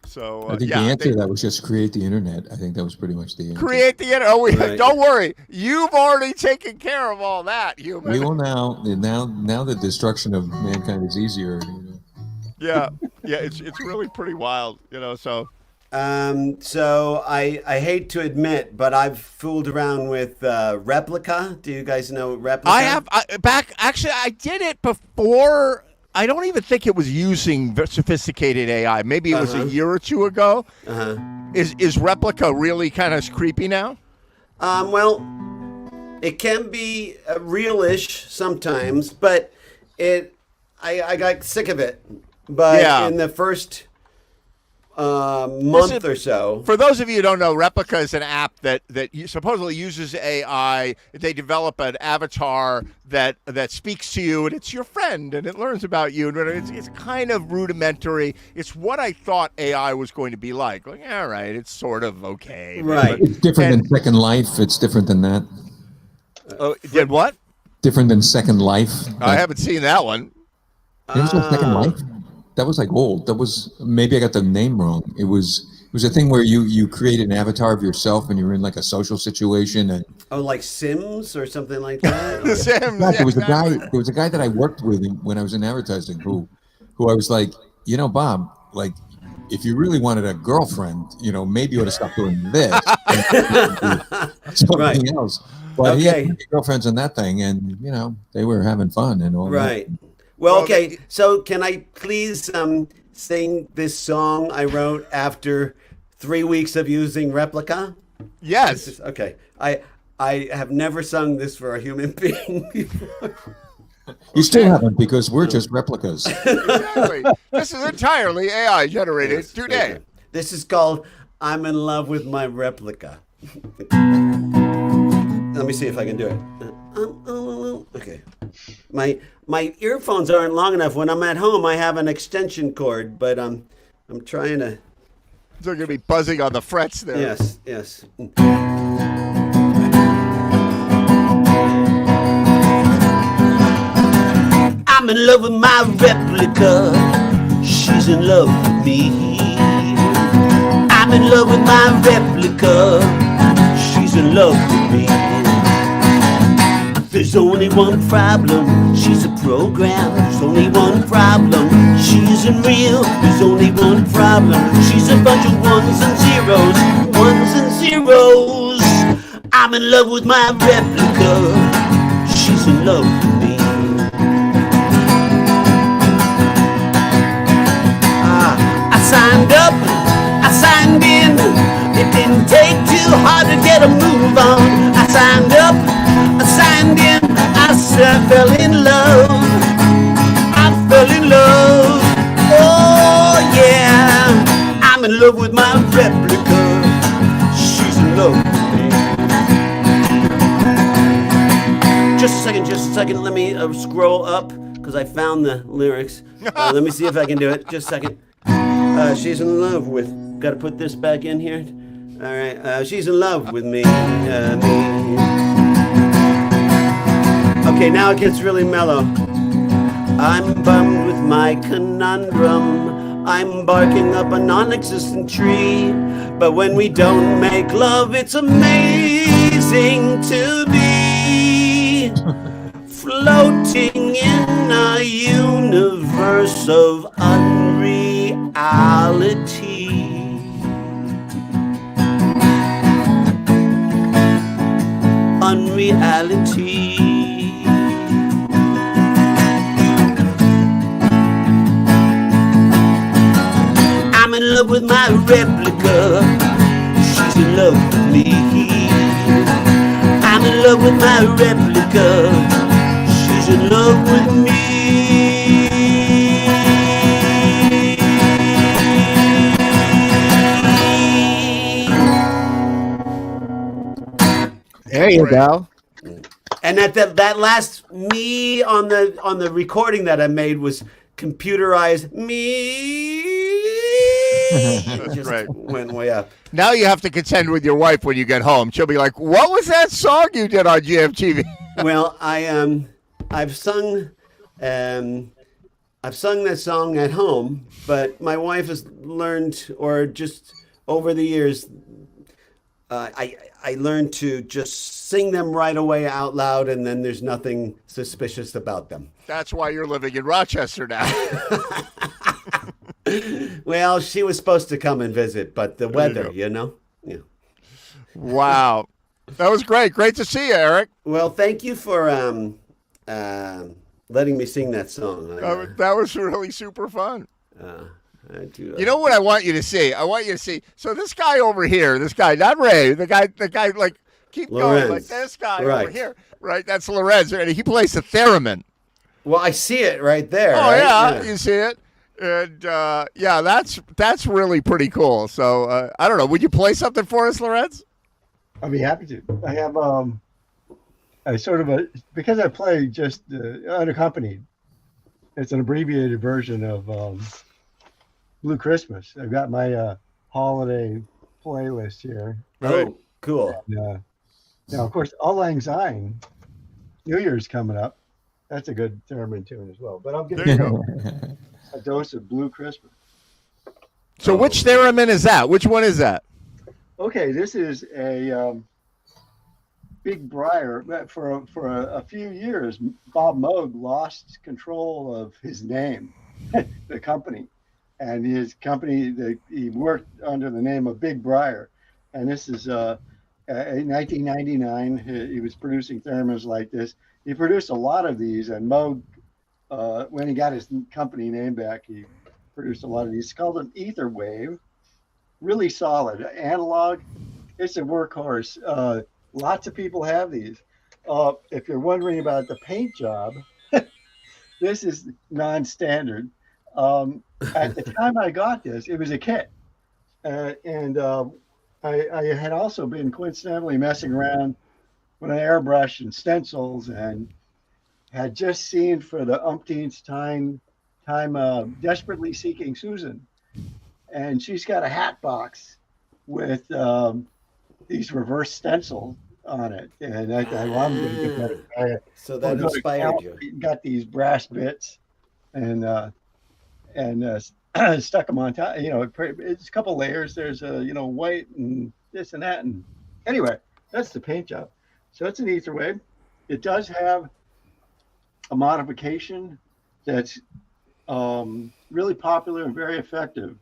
So I think the answer to that was just create the internet. I think that was pretty much the answer. create the internet. Oh, Right. don't worry, you've already taken care of all that, human. We will now the destruction of mankind is easier. Yeah, it's really pretty wild, So So I hate to admit, but I've fooled around with Replica. Do you guys know Replica? I did it before. I don't even think it was using sophisticated AI. Maybe it was a year or two ago. Is Replica really kind of creepy now? Well, it can be real-ish sometimes, but I got sick of it. But Yeah. in the first, month or so. For those of you who don't know, Replica is an app that supposedly uses AI. They develop an avatar that speaks to you, and it's your friend, and it learns about you. And it's kind of rudimentary. It's what I thought AI was going to be like. Like, all right, it's sort of okay. Right. It's different than Second Life. It's different than that. Oh, did what? Different than Second Life. I haven't seen that one. There was no Second Life. That was like old. That was, maybe I got the name wrong. It was a thing where you created an avatar of yourself and you were in like a social situation and like Sims or something like that. The Sims. there Yeah, was exactly. there was a guy that I worked with when I was in advertising who I was like, Bob, like if you really wanted a girlfriend, maybe you ought to stop doing this and something Right. else. But he had Okay. girlfriends on that thing, and they were having fun and all Right. that. Well, okay. So can I please sing this song I wrote after 3 weeks of using Replica? Yes. Okay. I have never sung this for a human being before. You still haven't, because we're just replicas. Exactly. This is entirely AI generated today. Okay. This is called "I'm in Love with My Replica." Let me see if I can do it. Okay. My earphones aren't long enough. When I'm at home, I have an extension cord, but I'm trying to. They're going to be buzzing on the frets there. Yes. I'm in love with my replica. She's in love with me. I'm in love with my replica. She's in love with me. There's only one problem. She's a program. There's only one problem. She isn't real. There's only one problem. She's a bunch of ones and zeros. Ones and zeros. I'm in love with my replica. She's in love with me. I signed in. It didn't take too hard to get a move on. I signed up, I signed in. Fell in love. I fell in love. Oh yeah. I'm in love with my replica. She's in love with me. Just a second. Let me scroll up because I found the lyrics. Let me see if I can do it. Just a second. She's in love with. Got to put this back in here. All right. She's in love with me. Okay, now it gets really mellow. I'm bummed with my conundrum. I'm barking up a non-existent tree. But when we don't make love, it's amazing to be floating in a universe of unreality. Unreality. I'm in love with my replica. She's in love with me. I'm in love with my replica. She's in love with me. There you go. And that last me on the recording that I made was computerized me. It just right. went way up. Now you have to contend with your wife when you get home. She'll be like, "What was that song you did on GMTV?" Well, I've sung that song at home, but my wife has learned, or just over the years, I learned to just sing them right away out loud, and then there's nothing suspicious about them. That's why you're living in Rochester now. Well, she was supposed to come and visit, but the weather, Yeah. Wow. That was great. Great to see you, Eric. Well, thank you for letting me sing that song. That was really super fun. I do, You know what I want you to see? I want you to see. So this guy over here, this guy, not Ray, the guy, like, keep going, like this guy over here, right? That's Lorenz, and he plays the theremin. Well, I see it right there. Oh, right? yeah, you see it. And yeah, that's really pretty cool. So I don't know. Would you play something for us, Lorenz? I'd be happy to. I have a sort of a because I play just unaccompanied. It's an abbreviated version of Blue Christmas. I've got my holiday playlist here. Right. Oh, cool. And, now, of course, Auld Lang Syne, New Year's coming up. That's a good theremin tune as well. But I'll give There you you go. a dose of Blue Christmas. So which theremin is that? Which one is that? Okay, this is a Big Briar. For a few years, Bob Moog lost control of his name, the company, and his company. He worked under the name of Big Briar, and this is in 1999. He was producing theremins like this. He produced a lot of these, and Moog, when he got his company name back, he produced a lot of these. It's called an ether wave. Really solid analog. It's a workhorse. Lots of people have these. If you're wondering about the paint job, this is non-standard. At the time I got this, it was a kit, and I had also been coincidentally messing around with an airbrush and stencils, and had just seen for the umpteenth time Desperately Seeking Susan, and she's got a hat box with these reverse stencils on it, and I thought, well, I'm going to get that. So that inspired you. Got these brass bits, and stuck them on top. It's a couple layers. There's white and this and that, and anyway, that's the paint job. So it's an ether wave. It does have a modification that's really popular and very effective,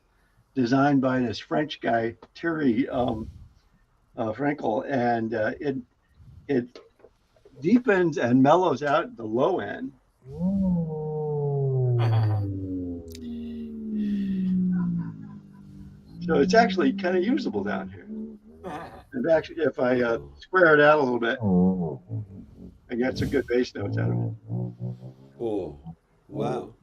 designed by this French guy Thierry Frankel, and it deepens and mellows out the low end. So it's actually kind of usable down here. And actually, if I square it out a little bit, I get some good bass notes out of it. Oh, wow.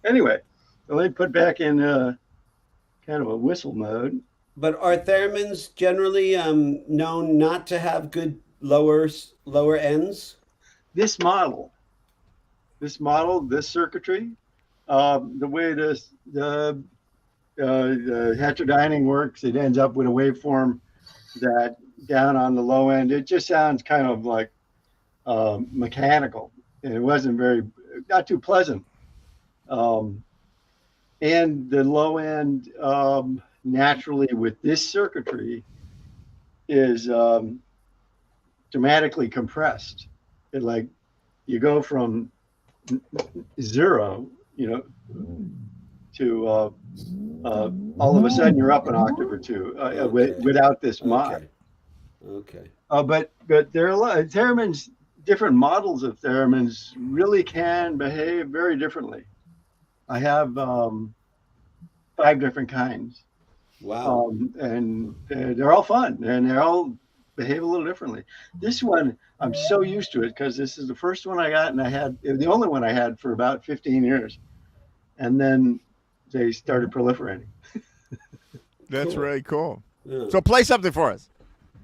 Anyway, so let me put back in kind of a whistle mode. But are theremins generally known not to have good lower ends? This circuitry, the way the heterodyning works, it ends up with a waveform that down on the low end, it just sounds kind of like mechanical, and it wasn't not too pleasant. And the low end, naturally with this circuitry, is dramatically compressed. It like you go from 0, to all of a sudden you're up an octave or two without this mod. Okay. But there are a lot of theremins. Different models of theremins really can behave very differently. I have 5 different kinds. Wow. And they're all fun, and they all behave a little differently. This one, I'm so used to it because this is the first one I got, and the only one I had for about 15 years. And then they started proliferating. That's Cool. really cool. Yeah. So play something for us.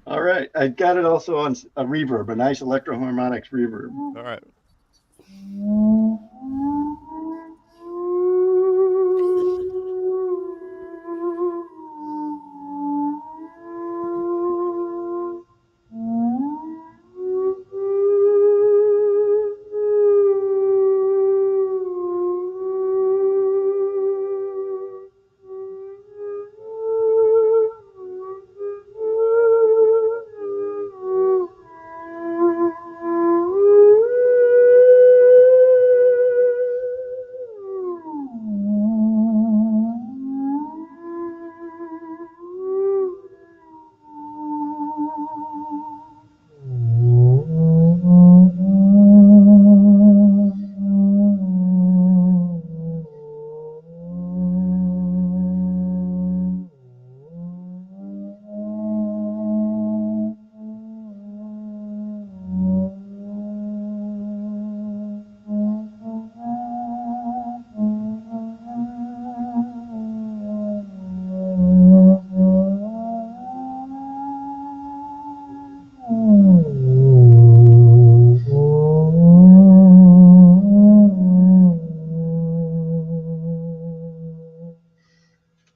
All right. I got it also on a reverb, a nice electroharmonics reverb. All right.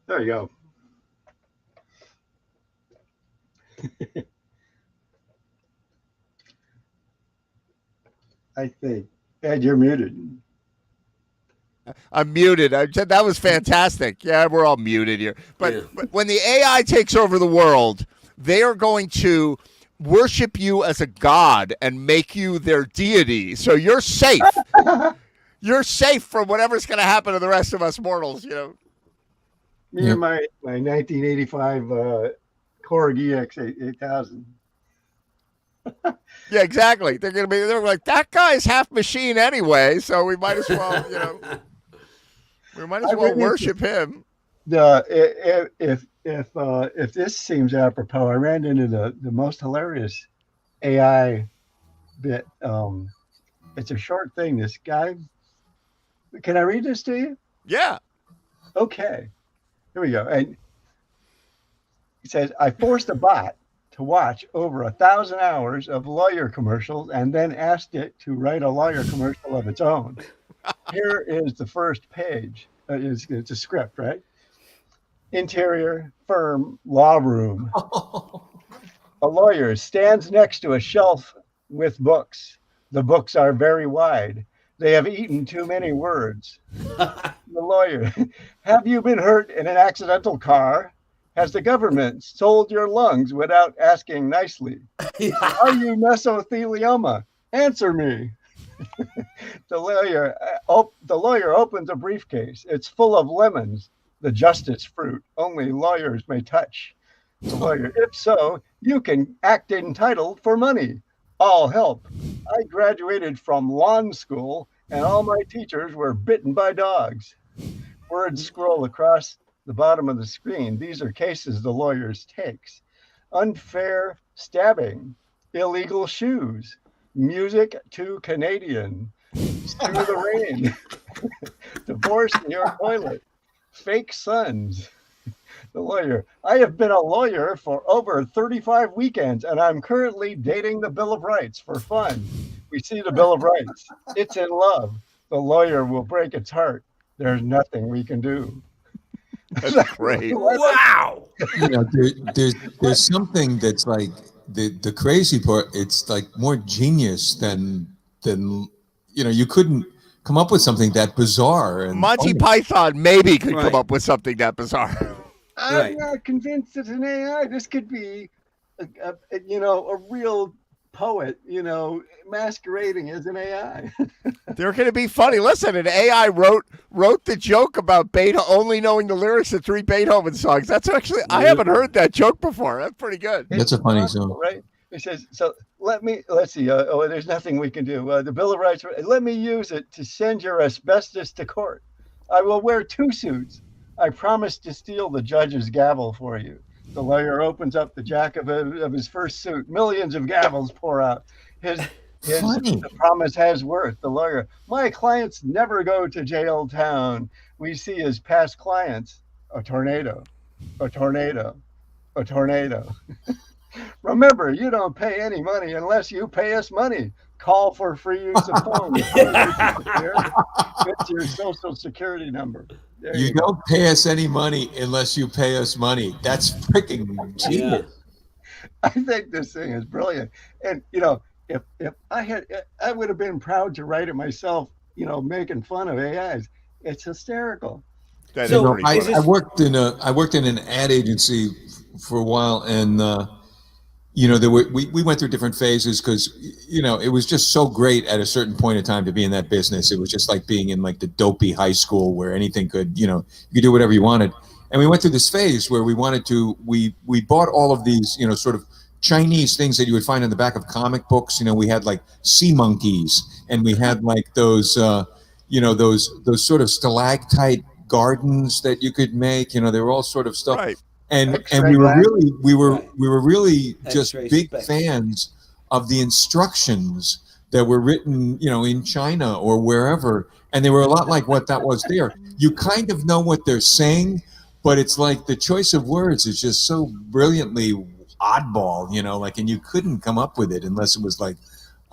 There you go. I think. Ed, you're muted. I'm muted. I said that was fantastic. Yeah, we're all muted here. But when the AI takes over the world, they are going to worship you as a god and make you their deity. So you're safe. You're safe from whatever's going to happen to the rest of us mortals. You know. Me and my 1985 Korg EX 8000. Yeah, exactly. They're like, that guy's half machine anyway, so we might as well, we might as well worship him. If this seems apropos, I ran into the most hilarious AI bit. It's a short thing. This guy, can I read this to you? Yeah. Okay. Here we go. And he says, I forced a bot to watch over 1,000 hours of lawyer commercials and then asked it to write a lawyer commercial of its own. Here is the first page. It's a script, right? Interior, firm, law room. A lawyer stands next to a shelf with books. The books are very wide. They have eaten too many words. The lawyer, have you been hurt in an accidental car? Has the government sold your lungs without asking nicely? Are you mesothelioma? Answer me. The lawyer opens a briefcase. It's full of lemons, the justice fruit only lawyers may touch. The lawyer, if so, you can act entitled for money. All help. I graduated from lawn school, and all my teachers were bitten by dogs. Words scroll across the bottom of the screen. These are cases the lawyers takes. Unfair stabbing, illegal shoes, music to Canadian, through the rain, divorce in your toilet, fake sons. The lawyer, I have been a lawyer for over 35 weekends, and I'm currently dating the Bill of Rights for fun. We see the Bill of Rights. It's in love. The lawyer will break its heart. There's nothing we can do. That's great. Wow. There's something that's like the crazy part. It's like more genius than you couldn't come up with something that bizarre. And Monty funny. Python maybe could Right. come up with something that bizarre. I'm not convinced it's an AI. This could be, a real poet, masquerading as an AI. They're going to be funny. Listen, an AI wrote the joke about only knowing the lyrics of 3 Beethoven songs. That's actually, I haven't heard that joke before. That's pretty good. That's a funny song, right? It says, so let's see. There's nothing we can do. The Bill of Rights, let me use it to send your asbestos to court. I will wear 2 suits. I promise to steal the judge's gavel for you. The lawyer opens up the jack of his first suit. Millions of gavels pour out. The promise has worth. The lawyer, my clients never go to jail town. We see as past clients a tornado, a tornado, a tornado. Remember, you don't pay any money unless you pay us money. Call for free use of phone. It's your social security number. You don't pay us any money unless you pay us money. That's freaking genius. I think this thing is brilliant. And if I would have been proud to write it myself, making fun of AIs. It's hysterical. I worked in an ad agency for a while, and we went through different phases because it was just so great at a certain point in time to be in that business. It was just like being in like the dopey high school where anything could, you could do whatever you wanted. And we went through this phase where we bought all of these, sort of Chinese things that you would find in the back of comic books. We had like sea monkeys, and we had like those sort of stalactite gardens that you could make. They were all sort of stuff. Right. And we were really just big fans of the instructions that were written, in China or wherever. And they were a lot like what that was there. You kind of know what they're saying, but it's like the choice of words is just so brilliantly oddball, and you couldn't come up with it unless it was like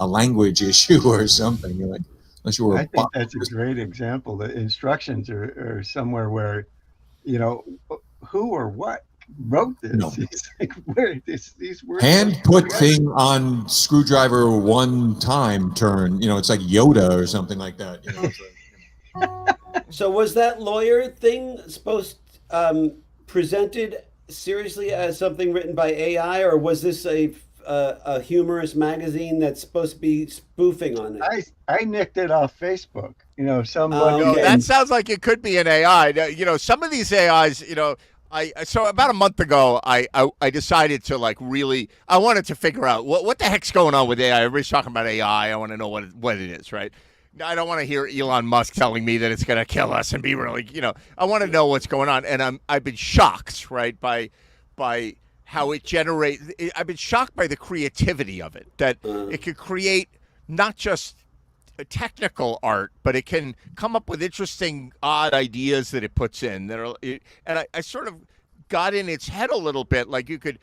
a language issue or something. Unless you were. I think that's a great example. The instructions are somewhere where, who or what wrote this. No. He's like, where these words Hand put thing on screwdriver one time turn. It's like Yoda or something like that. So was that lawyer thing presented seriously as something written by AI, or was this a humorous magazine that's supposed to be spoofing on it? I nicked it off Facebook. Somebody. No, Okay. that sounds like it could be an AI. Some of these AIs, so about a month ago, I decided to I wanted to figure out what the heck's going on with AI. Everybody's talking about AI. I want to know what it is, right? I don't want to hear Elon Musk telling me that it's going to kill us and be really, I want to know what's going on. And I've been shocked, right, by how it generates. I've been shocked by the creativity of it, that it could create not just a technical art, but it can come up with interesting, odd ideas that it puts in. And I sort of got in its head a little bit. Like you could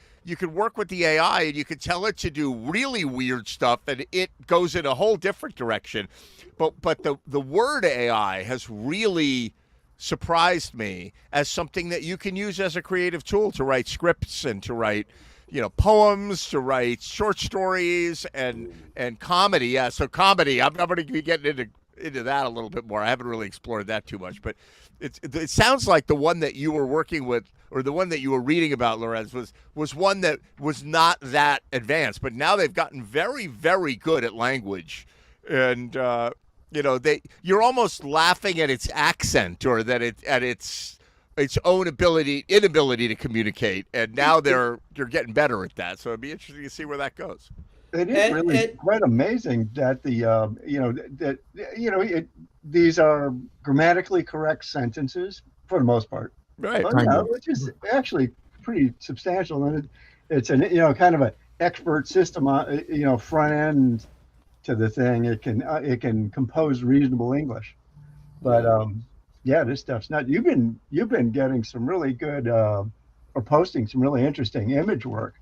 work with the AI and you could tell it to do really weird stuff, and it goes in a whole different direction. But the word AI has really surprised me as something that you can use as a creative tool to write scripts and to write poems, to write short stories and comedy. Yeah, so comedy, I'm going to be getting into that a little bit more. I haven't really explored that too much, but it sounds like the one that you were working with, or the one that you were reading about, Lorenz, was one that was not that advanced, but now they've gotten very, very good at language, and you're almost laughing at its accent, or that at its own inability to communicate, and now you're getting better at that. So it'd be interesting to see where that goes. It is really quite amazing that these are grammatically correct sentences for the most part, right? Which is actually pretty substantial, and it's an kind of an expert system on front end to the thing. It can compose reasonable English, but this stuff's not. You've been getting some really good or posting some really interesting image work.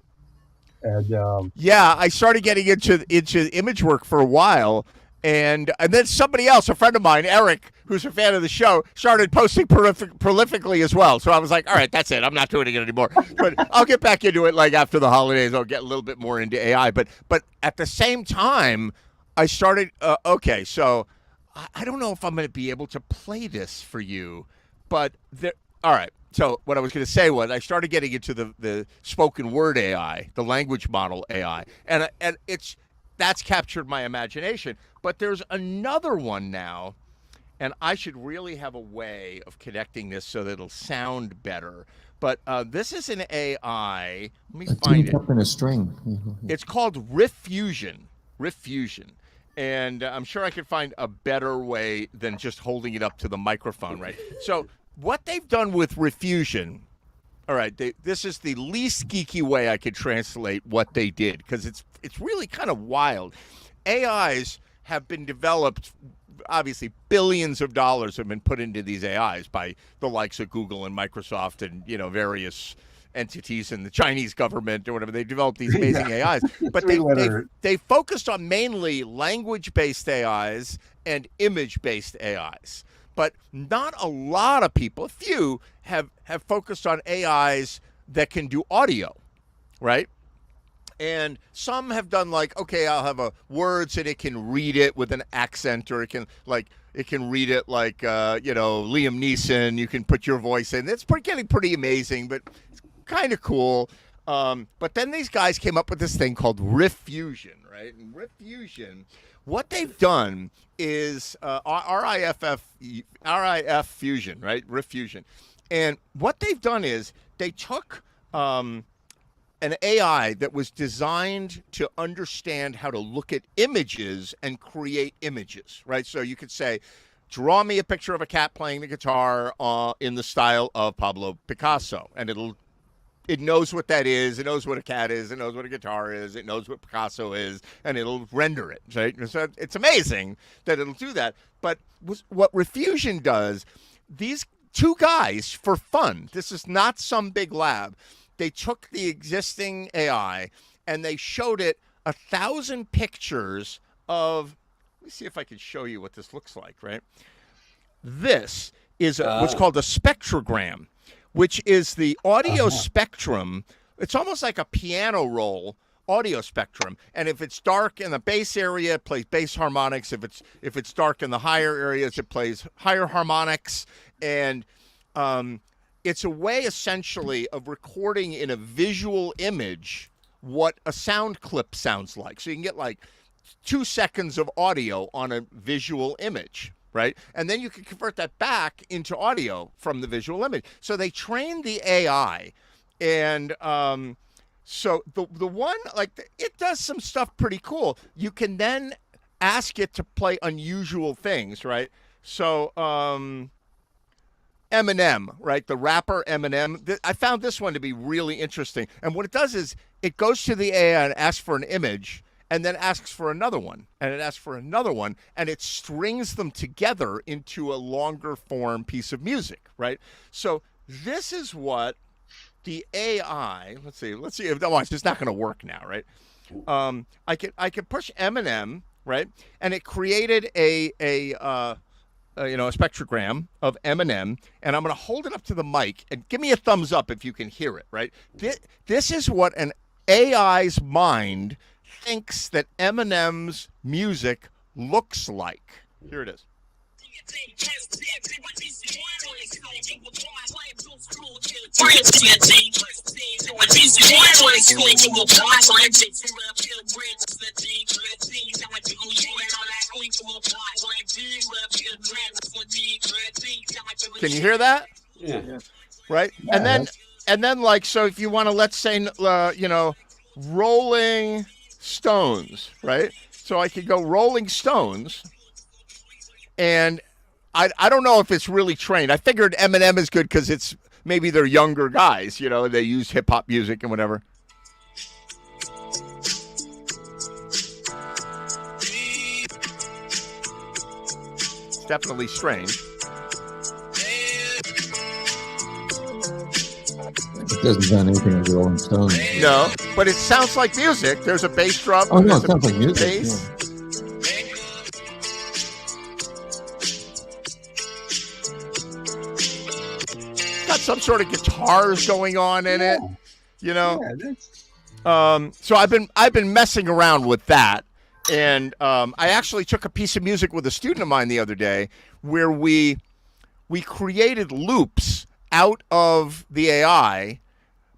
And I started getting into image work for a while, and then somebody else, a friend of mine, Eric, who's a fan of the show, started posting prolifically as well. So I was like, all right, that's it. I'm not doing it anymore. But I'll get back into it after the holidays. I'll get a little bit more into AI. But at the same time, I started. Okay, so I don't know if I'm going to be able to play this for you, but all right. So what I was going to say was I started getting into the spoken word AI, the language model AI, and that's captured my imagination. But there's another one now, and I should really have a way of connecting this so that it'll sound better. But this is an AI. Let me find it. Up in a string. It's called Riff Fusion. And I'm sure I could find a better way than just holding it up to the microphone, right? So what they've done with Refusion, all right, this is the least geeky way I could translate what they did, because it's really kind of wild. AIs have been developed, obviously billions of dollars have been put into these AIs by the likes of Google and Microsoft and various entities in the Chinese government or whatever. They developed these amazing AIs, but they focused on mainly language-based AIs and image-based AIs. But not a lot of people, a few, have focused on AIs that can do audio, right? And some have done okay, I'll have words and it can read it with an accent, or it can read it like Liam Neeson. You can put your voice in. It's getting pretty amazing, but it's kind of cool. But then these guys came up with this thing called Riff Fusion, right? And Riff Fusion, what they've done is RIF Fusion, right? Riff Fusion. And what they've done is they took an AI that was designed to understand how to look at images and create images, right? So you could say, draw me a picture of a cat playing the guitar in the style of Pablo Picasso, and it knows what that is. It knows what a cat is. It knows what a guitar is. It knows what Picasso is, and it'll render it, right? So it's amazing that it'll do that. But what Refusion does, these two guys, for fun, this is not some big lab, they took the existing AI and they showed it 1,000 pictures of, let me see if I can show you what this looks like, right? This is what's called a spectrogram. which is the audio spectrum. It's almost like a piano roll audio spectrum. And if it's dark in the bass area, it plays bass harmonics. If it's dark in the higher areas, it plays higher harmonics. And it's a way essentially of recording in a visual image what a sound clip sounds like. So you can get like 2 seconds of audio on a visual image, right? And then you can convert that back into audio from the visual image. So they trained the AI, and so the one, like, it does some stuff pretty cool. You can then ask it to play unusual things, right? So Eminem, right? The rapper Eminem. I found this one to be really interesting. And what it does is it goes to the AI and asks for an image, and then asks for another one, and it asks for another one, and it strings them together into a longer form piece of music, right? So this is what the AI, let's see if, watch, it's not going to work now, right? I could push Eminem, right? And it created a spectrogram of Eminem, and I'm going to hold it up to the mic, and give me a thumbs up if you can hear it, right? This is what an AI's mind thinks that Eminem's music looks like. Here it is. Can you hear that? Yeah. Right? Yeah, And then like, so if you want to, let's say, Rolling Stones, right? So I could go Rolling Stones, and I don't know if it's really trained. I figured Eminem is good because it's maybe they're younger guys, they use hip hop music and whatever. It's definitely strange. It doesn't sound anything like the Rolling Stones. No, but it sounds like music. There's a bass drum. Oh, no, there's it sounds like music. Bass. Yeah. Got some sort of guitars going on in it, Yeah, that's So I've been messing around with that, and I actually took a piece of music with a student of mine the other day where we created loops out of the AI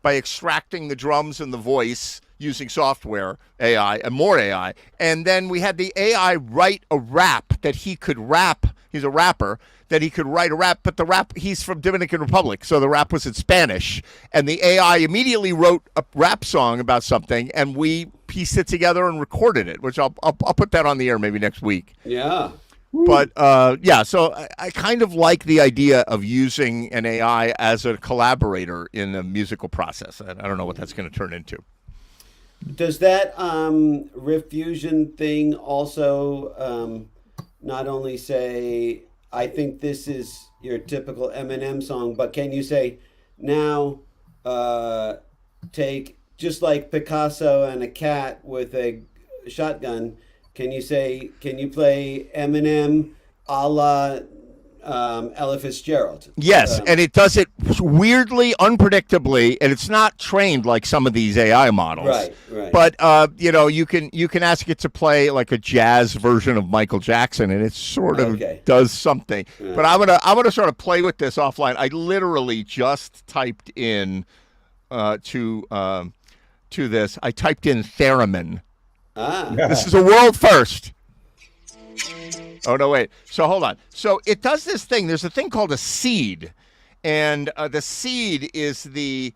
by extracting the drums and the voice using software AI and more AI, and then we had the AI write a rap that he could rap. He's a rapper. That he could write a rap, but the rap, he's from Dominican Republic, so the rap was in Spanish. And the AI immediately wrote a rap song about something, and we pieced it together and recorded it, which I'll put that on the air maybe next week. Yeah. But so I kind of like the idea of using an AI as a collaborator in a musical process. I don't know what that's going to turn into. Does that riff fusion thing also not only say, I think this is your typical Eminem song, but can you say, now take, just like Picasso and a cat with a shotgun, can you play Eminem a la Ella Fitzgerald? Yes, and it does it weirdly, unpredictably, and it's not trained like some of these AI models. Right. But you can ask it to play like a jazz version of Michael Jackson, and it sort of does something. Yeah. But I'm gonna sort of play with this offline. I literally just typed in to this. I typed in theremin. This is a world first. Oh, no, wait. So hold on. So it does this thing. There's a thing called a seed. And the seed is the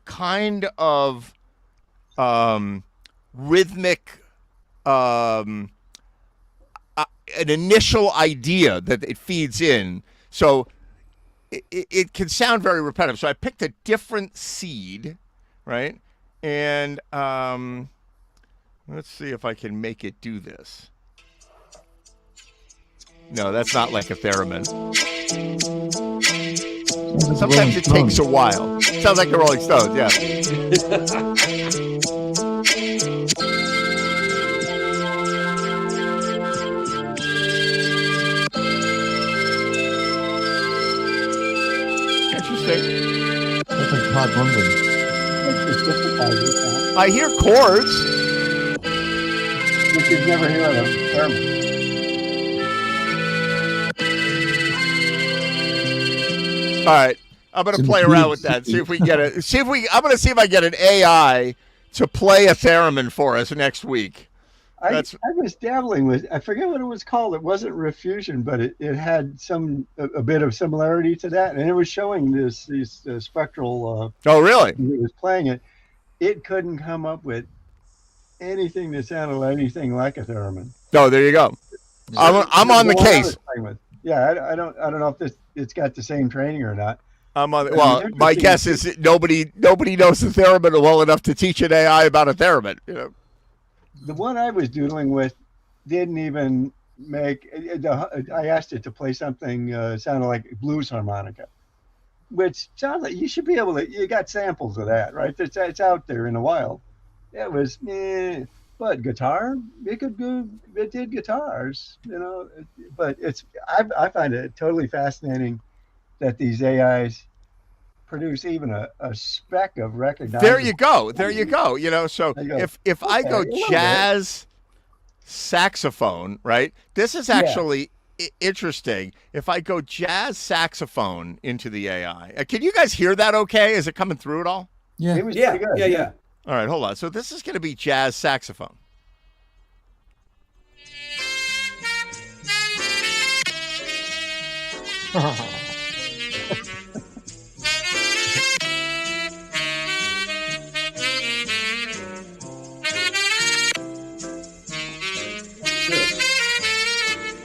kind of rhythmic, an initial idea that it feeds in. So it can sound very repetitive. So I picked a different seed, right? And let's see if I can make it do this. No, that's not like a theremin. Sometimes it takes a while. Sounds like the Rolling Stones, yeah. Interesting. interesting. That's like Todd Lundgren. It's just a positive sound, I hear chords. which you'd never hear on a theremin. All right, I'm gonna It's in play the around with keys. that. See if we can get it. I'm gonna see if I get an AI to play a theremin for us next week. I That's- was dabbling with, I forget what it was called. It wasn't Refusion, but it had a bit of similarity to that, and it was showing these spectral. Oh, really? When it was playing it, it couldn't come up with anything that sounded like anything like a theremin. No, there you go. I'm on the one I case. was playing with. Yeah, I don't know if it's got the same training or not. I'm on. But Well, it's my interesting. guess is that nobody knows the theremin well enough to teach an AI about a theremin. You know. The one I was doodling with didn't even make. I asked it to play something sounded like blues harmonica, which sounds like you should be able to. You got samples of that, right? It's out there in the wild. It was, but guitar, it could do. It did guitars, But I find it totally fascinating that these AIs produce even a speck of recognizable. There you go. There you go. So There you go. if I go Okay, a little jazz saxophone, right? This is actually interesting. If I go jazz saxophone into the AI, can you guys hear that? Okay, is it coming through at all? Yeah. It was Yeah, pretty good. yeah. All right, hold on. So this is going to be jazz saxophone.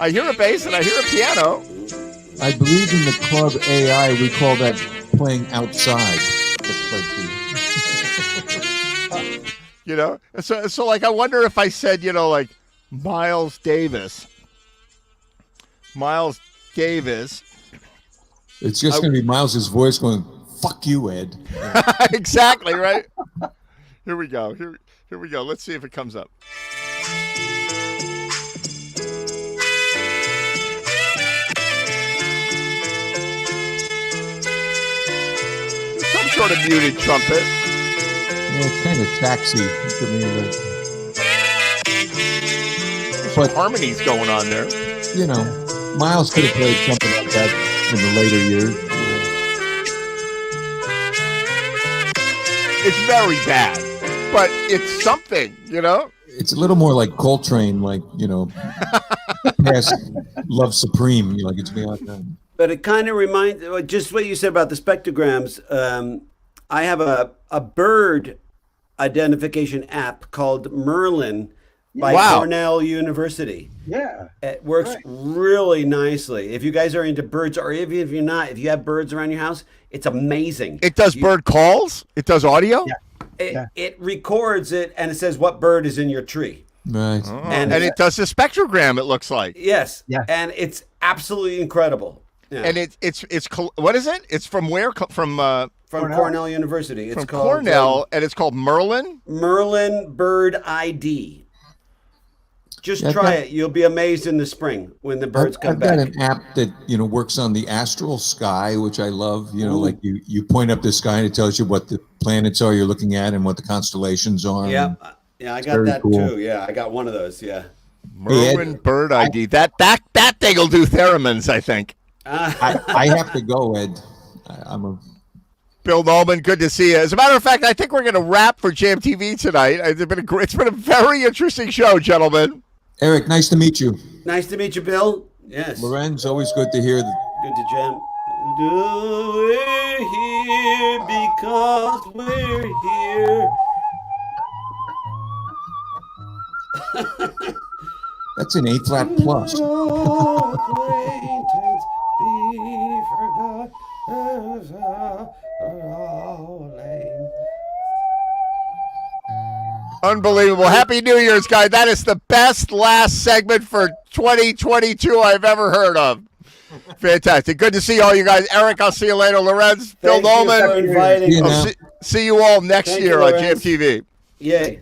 I hear a bass and I hear a piano. I believe in the club AI, we call that playing outside. So like I wonder if I said, like Miles Davis. It's just going to be Miles's voice going, "Fuck you, Ed." Exactly, right? Here we go. Here we go. Let's see if it comes up. Some sort of muted trumpet. Yeah, it's kind of taxi to me. But harmonies going on there. Miles could have played something like that in the later years. It's very bad, but it's something, It's a little more like Coltrane, past Love Supreme. It's me like that. But it kind of reminds, just what you said about the spectrograms. I have a bird identification app called Merlin by Wow. Cornell University. Yeah. It works really nicely. If you guys are into birds, or even if you're not, if you have birds around your house, it's amazing. It does bird calls. It does audio. Yeah. It records it, and it says what bird is in your tree. Right. Oh, And- and it does the spectrogram. It looks like. Yes. Yeah. And it's absolutely incredible. Yeah. And it's what is it? It's from where? From Cornell? Cornell University. It's from called Cornell, and it's called Merlin. Merlin Bird ID. Just Yeah, try it. You'll be amazed in the spring when the birds come I've back. got an app that works on the astral sky, which I love. Like you point up the sky and it tells you what the planets are you're looking at and what the constellations are. Yeah, I got very that cool. too. Yeah, I got one of those. Yeah. Merlin Bird ID. That thing will do theremins, I think. I have to go, Ed. I'm a Bill Nolan, good to see you. As a matter of fact, I think we're going to wrap for Jam TV tonight. It's been a very interesting show, gentlemen. Eric. Nice to meet you. Nice to meet you, Bill. Yes. Lorenz, always good to hear. Good to jam. We're here because we're here. That's an A flat plus. No acquaintance be forgot as a rolling. Unbelievable. Happy New Year's, guys. That is the best last segment for 2022 I've ever heard of. Fantastic. Good to see all you guys. Eric, I'll see you later. Lorenz, Bill Thank you for Nolan. inviting You me. know. See you all next Thank year you, on Jam Lorenz. TV. Yay.